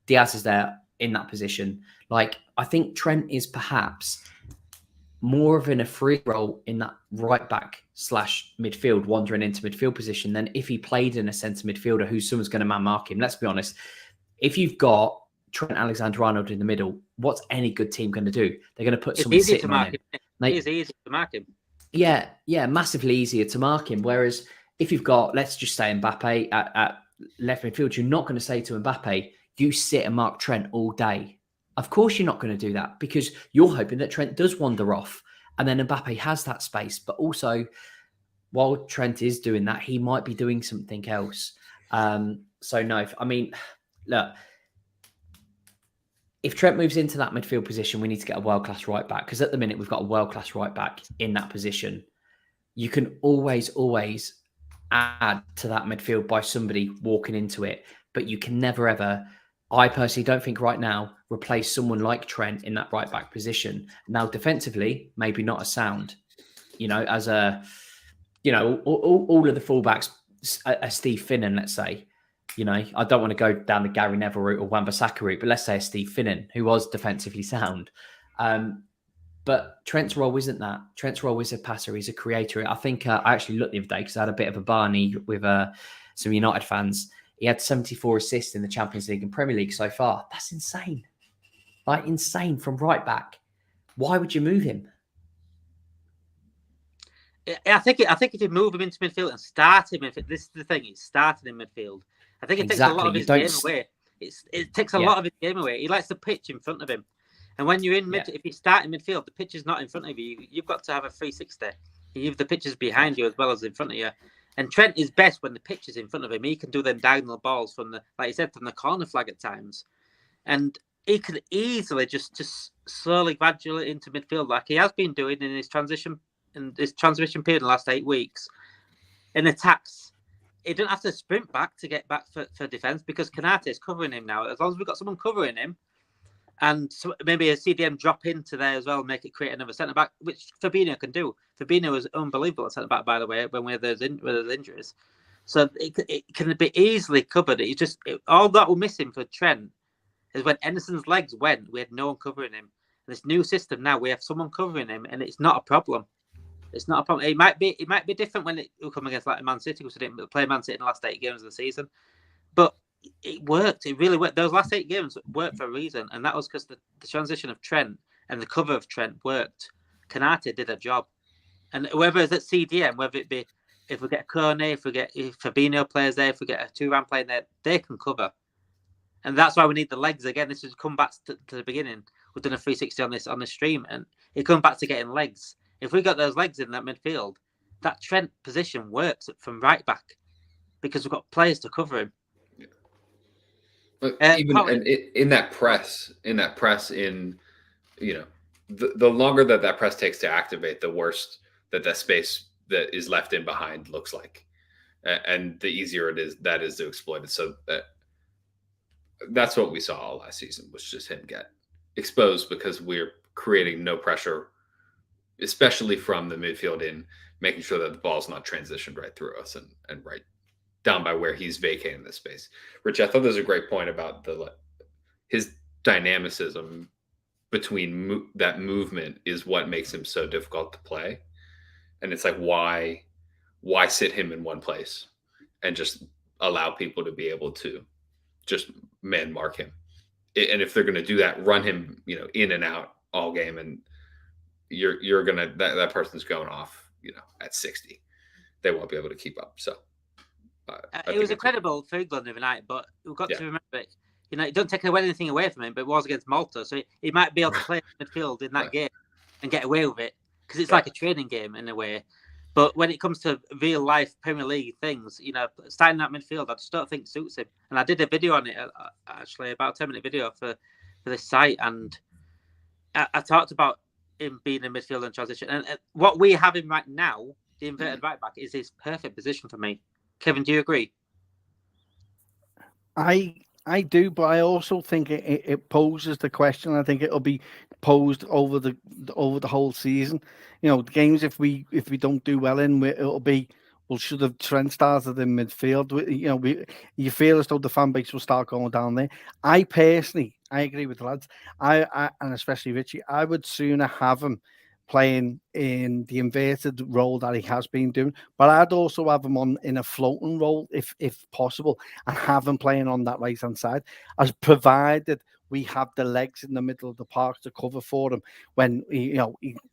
Diaz is there in that position. Like, I think Trent is perhaps more of in a free role in that right back / midfield, wandering into midfield position than if he played in a centre midfielder who someone's going to man mark him. Let's be honest. If you've got Trent Alexander-Arnold in the middle, what's any good team going to do? They're going to put someone sitting on him. It's easy to mark him. Yeah, massively easier to mark him. Whereas if you've got, let's just say Mbappe at left midfield, you're not going to say to Mbappe, you sit and mark Trent all day. Of course you're not going to do that because you're hoping that Trent does wander off and then Mbappe has that space. But also, while Trent is doing that, he might be doing something else. So no, I mean, look, if Trent moves into that midfield position, we need to get a world-class right back because at the minute we've got a world-class right back in that position. You can always add to that midfield by somebody walking into it, but you can never ever, I personally don't think right now, replace someone like Trent in that right back position. Now, defensively, maybe not as sound, you know, as a, you know, all of the fullbacks, a Steve Finnan, let's say. You know, I don't want to go down the Gary Neville route or Wan-Bissaka route, but let's say a Steve Finnan, who was defensively sound. But Trent's role isn't that. Trent's role is a passer. He's a creator. I think I actually looked the other day because I had a bit of a Barney with some United fans. He had 74 assists in the Champions League and Premier League so far. That's insane. Like, insane from right back. Why would you move him? I think if you move him into midfield and start him, this is the thing, he's starting in midfield. I think it takes a lot of his game away. It takes a lot of his game away. He likes the pitch in front of him. And when you're in mid, if you start in midfield, the pitch is not in front of you. You've got to have a 360. The pitch is behind you as well as in front of you. And Trent is best when the pitch is in front of him. He can do them diagonal balls from the, like you said, from the corner flag at times. And he could easily just slowly, gradually into midfield like he has been doing in his transition period in the last 8 weeks. In attacks, he didn't have to sprint back to get back for defence because Konate is covering him now. As long as we've got someone covering him, and so maybe a CDM drop into there as well, make it create another centre back, which Fabinho can do. Fabinho is unbelievable at centre back, by the way, when there's injuries. So it can be easily covered. All that will miss him for Trent is when Anderson's legs went, we had no one covering him. And this new system now, we have someone covering him, and it's not a problem. It's not a problem. It might be different when it will come against like Man City, because we didn't play Man City in the last 8 games of the season, but it worked. It really worked. Those last 8 games worked for a reason, and that was because the transition of Trent and the cover of Trent worked. Konate did a job, and whether it's at CDM, whether it be if we get Kone, if Fabinho plays there, if we get a Thuram playing there, they can cover, and that's why we need the legs again. This is come back to the beginning. We've done a 360 on this stream, and it comes back to getting legs. If we got those legs in that midfield, that Trent position works from right back because we've got players to cover him. But even in that press, you know, the longer that press takes to activate, the worse that space that is left in behind looks like, and the easier it is to exploit it. So that's what we saw all last season, was just him get exposed because we're creating no pressure, especially from the midfield, in making sure that the ball's not transitioned right through us and right down by where he's vacating the space. Rich, I thought there was a great point about his dynamicism between that movement is what makes him so difficult to play. And it's like, why sit him in one place and just allow people to be able to just man mark him? And if they're going to do that, run him, you know, in and out all game, and you're gonna that person's going off, you know, at 60. They won't be able to keep up. So it was incredible for England the other night, but we've got to remember, you know, it don't take anything away from him, but it was against Malta, so he might be able to play midfield in that game and get away with it because it's like a training game in a way. But when it comes to real life Premier League things, you know, starting that midfield, I just don't think suits him. And I did a video on it, actually, about a 10-minute video for this site, and I talked about him being in midfield and transition. And what we have him right now, the inverted right back, is his perfect position for me. Kevin, do you agree? I I do, but I also think it poses the question. I think it'll be posed over the whole season. You know, the games if we don't do well in, it'll be, well, should have Trent started in midfield? You know, you feel as though the fan base will start going down there. I personally, I agree with the lads. I and especially Richie, I would sooner have him playing in the inverted role that he has been doing, but I'd also have him on in a floating role if possible, and have him playing on that right hand side, as provided we have the legs in the middle of the park to cover for him when he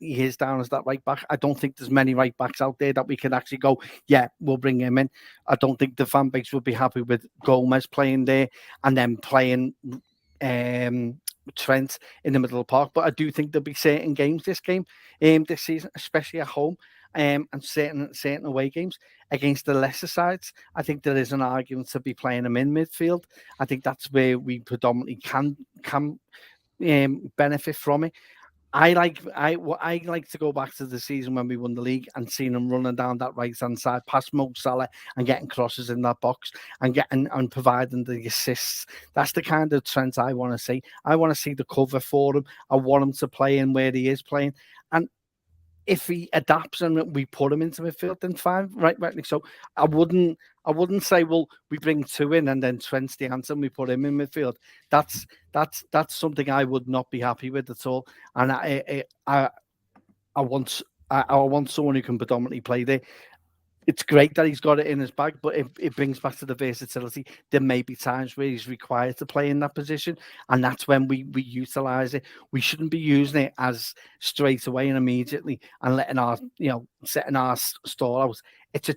is down as that right back. I don't think there's many right backs out there that we can actually go, yeah, we'll bring him in. I don't think the fan base would be happy with Gomez playing there and then playing Trent in the middle of the park. But I do think there'll be certain games this season, especially at home, and certain away games against the lesser sides. I think there is an argument to be playing them in midfield. I think that's where we predominantly can benefit from it. I like to go back to the season when we won the league and seeing them running down that right hand side past Mo Salah and getting crosses in that box and providing the assists. That's the kind of Trent I want to see. I want to see the cover for him. I want him to play in where he is playing, and if he adapts and we put him into midfield, then fine, rightly so. I wouldn't say, well, we bring two in and then Trent's the answer and we put him in midfield. That's something I would not be happy with at all. And I want someone who can predominantly play there. It's great that he's got it in his bag, but it brings back to the versatility. There may be times where he's required to play in that position, and that's when we utilise it. We shouldn't be using it as straight away and immediately and letting setting our stall out. It's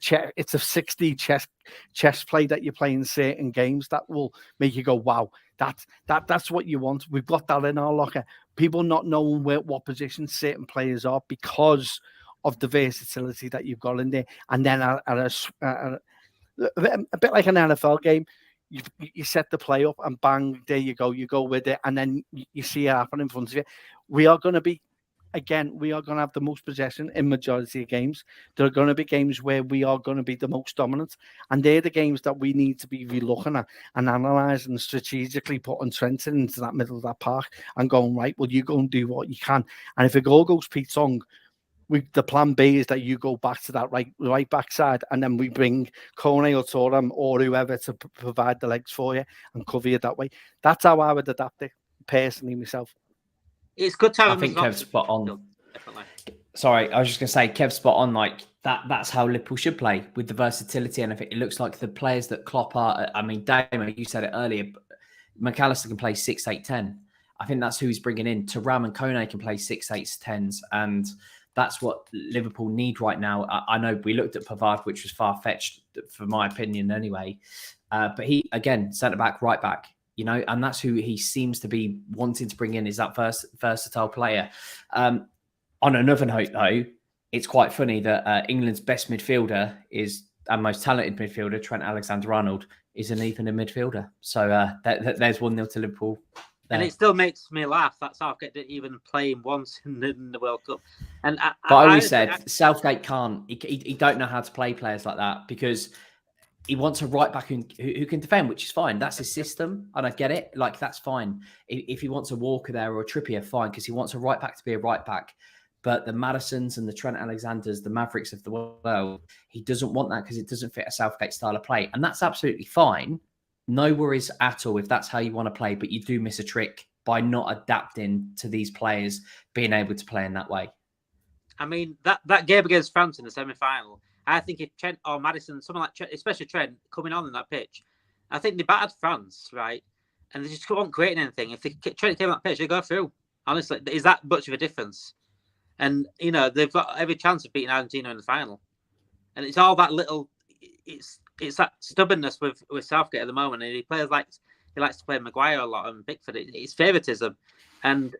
a 60 chess play that you play in certain games that will make you go, wow, that's what you want. We've got that in our locker. People not knowing what position certain players are because of the versatility that you've got in there. And then a bit like an NFL game, you set the play up and bang, there you go with it, and then you see it happen in front of you. We are going to have the most possession in majority of games. There are going to be games where we are going to be the most dominant, and they're the games that we need to be relooking at and analysing and strategically putting Trent into that middle of that park and going, right, well, you go and do what you can. And if a goal goes Pete Song, the plan B is that you go back to that right back side, and then we bring Kone or Thuram or whoever to provide the legs for you and cover you that way. That's how I would adapt it personally myself. It's good to have. I think Kev's spot on. Definitely. Sorry, I was just going to say Kev's spot on. Like that's how Liverpool should play, with the versatility, and if it looks like the players that Klopp are. I mean, Damo, you said it earlier. McAllister can play 6, 8, 10. I think that's who he's bringing in. Thuram and Kone can play 6, 8, 10s, and that's what Liverpool need right now. I know we looked at Pavard, which was far-fetched for my opinion anyway. But he, again, centre-back, right-back, and that's who he seems to be wanting to bring in, is that versatile player. On another note, though, it's quite funny that England's best midfielder and most talented midfielder, Trent Alexander-Arnold, isn't even a midfielder. So there's 1-0 to Liverpool. And it still makes me laugh that Southgate didn't even play him once in the World Cup. And I always said Southgate can't. He don't know how to play players like that, because he wants a right back who can defend, which is fine. That's his system, and I get it. Like, that's fine. If he wants a Walker there or a Trippier, fine, because he wants a right back to be a right back. But the Maddisons and the Trent Alexanders, the Mavericks of the world, he doesn't want that because it doesn't fit a Southgate style of play, and that's absolutely fine. No worries at all if that's how you want to play, but you do miss a trick by not adapting to these players being able to play in that way. I mean, that game against France in the semi-final, I think if Trent or Maddison, someone like Trent, especially Trent, coming on in that pitch, I think they battered France, right? And they just weren't creating anything. If Trent came on that pitch, they go through. Honestly, is that much of a difference? And, they've got every chance of beating Argentina in the final. And it's all that little... It's that stubbornness with Southgate at the moment, and he likes to play Maguire a lot and Pickford. It's favouritism, and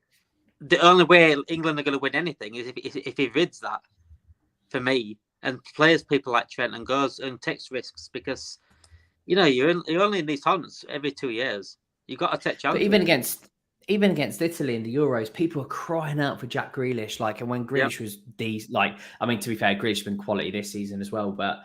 the only way England are going to win anything is if he rids that, for me, and plays people like Trent and goes and takes risks, because you're only in these tournaments every 2 years. You've got to take chances. But even against Italy in the Euros, people are crying out for Jack Grealish. Like, and when Grealish was to be fair, Grealish has been quality this season as well, but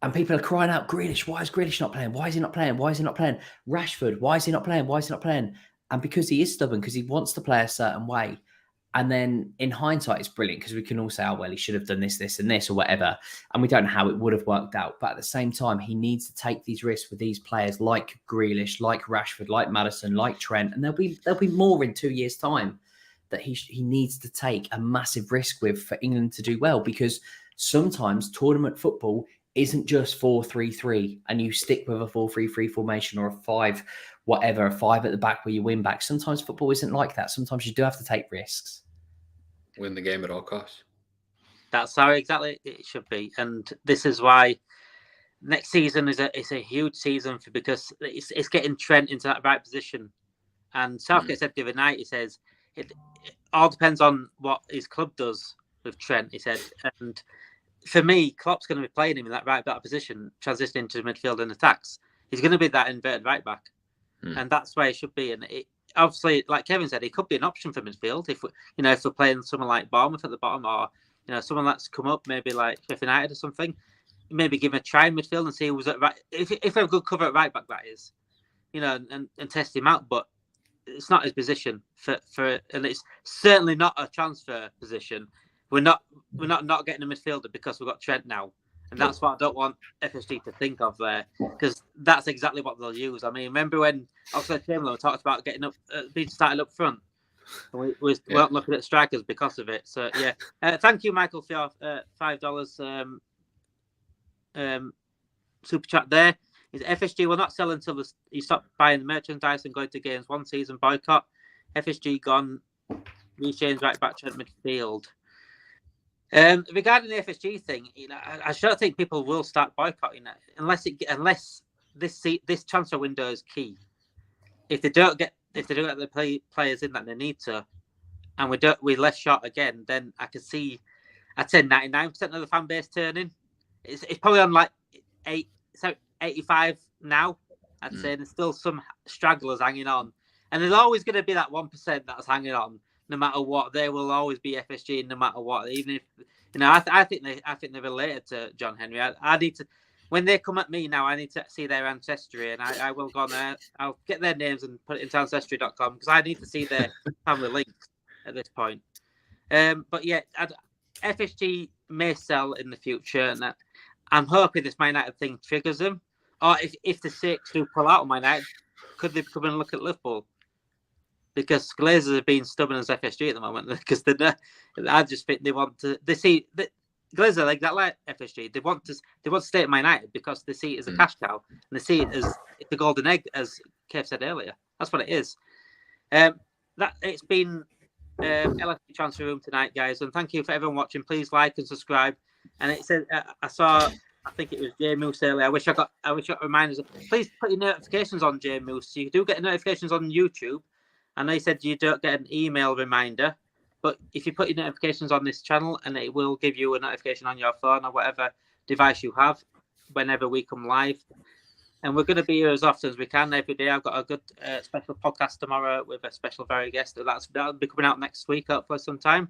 And people are crying out, Grealish, why is Grealish not playing? Why is he not playing? Why is he not playing? Rashford, why is he not playing? Why is he not playing? And because he is stubborn, because he wants to play a certain way. And then in hindsight, it's brilliant because we can all say, oh, well, he should have done this, this, and this, or whatever. And we don't know how it would have worked out. But at the same time, he needs to take these risks with these players like Grealish, like Rashford, like Maddison, like Trent. And there'll be more in 2 years' time that he needs to take a massive risk with for England to do well. Because sometimes tournament football isn't just 4-3-3 and you stick with a 4-3-3 formation or a 5, whatever, a 5 at the back where you win back. Sometimes football isn't like that. Sometimes you do have to take risks. Win the game at all costs. That's how exactly it should be. And this is why next season is a huge season because it's getting Trent into that right position. And Southgate said the other night, he says, it all depends on what his club does with Trent, he said. And for me, Klopp's going to be playing him in that right back position, transitioning into midfield and attacks. He's going to be that inverted right back, and that's where he should be. And obviously, like Kevin said, he could be an option for midfield if we're playing someone like Bournemouth at the bottom, or someone that's come up, maybe like Sheffield United or something. Maybe give him a try in midfield and see who's at right. If we have a good cover at right back, that is, and test him out. But it's not his position and it's certainly not a transfer position. We're not getting a midfielder because we've got Trent now, and that's what I don't want FSG to think of there, because that's exactly what they'll use. I mean, remember when Oxlade-Chamberlain talked about getting up, being started up front, and we weren't looking at strikers because of it. So yeah, thank you, Michael, for your $5 super chat. There is FSG will not sell until you stop buying the merchandise and going to games. 1 season boycott. FSG gone. Rechange right back Trent midfield. Regarding the FSG thing, I don't think people will start boycotting it unless this transfer window is key. If they don't get the players in that they need to, and we're less short again, then I can see, I'd say 99% of the fan base turning. It's probably on like 85 now. I'd say there's still some stragglers hanging on, and there's always going to be that 1% that's hanging on. No matter what, they will always be FSG. No matter what, even if I think they're related to John Henry. I need to, when they come at me now, I need to see their ancestry, and I will go on there. I'll get their names and put it into ancestry.com because I need to see their family links at this point. But yeah, FSG may sell in the future, and I'm hoping this Man United thing triggers them. Or if the Six do pull out of Man United, could they come and look at Liverpool? Because Glazers are being stubborn as FSG at the moment. Because I just think they want to. They see that Glazers like that, like FSG. They want to stay at Man United because they see it as a cash cow, and they see it as the golden egg, as Kev said earlier. That's what it is. That it's been LFC Transfer Room tonight, guys, and thank you for everyone watching. Please like and subscribe. And it said I think it was Jay Moose earlier. I wish I got reminders. Please put your notifications on, Jay Moose. So you do get notifications on YouTube. I know you said you don't get an email reminder, but if you put your notifications on this channel, and it will give you a notification on your phone or whatever device you have whenever we come live. And we're going to be here as often as we can every day. I've got a good special podcast tomorrow with a special very guest. That'll be coming out next week, hopefully sometime.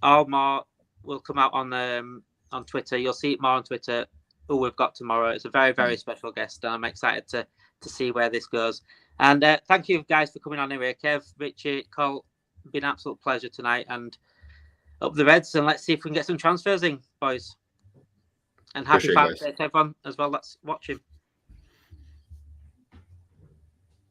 All more will come out on Twitter. You'll see it more on Twitter who we've got tomorrow. It's a very, very special guest, and I'm excited to see where this goes. And thank you guys for coming on anyway. Kev, Richie, Cole, been an absolute pleasure tonight. And up the Reds, and let's see if we can get some transfers in, boys. And happy Father's Day to everyone as well that's watching.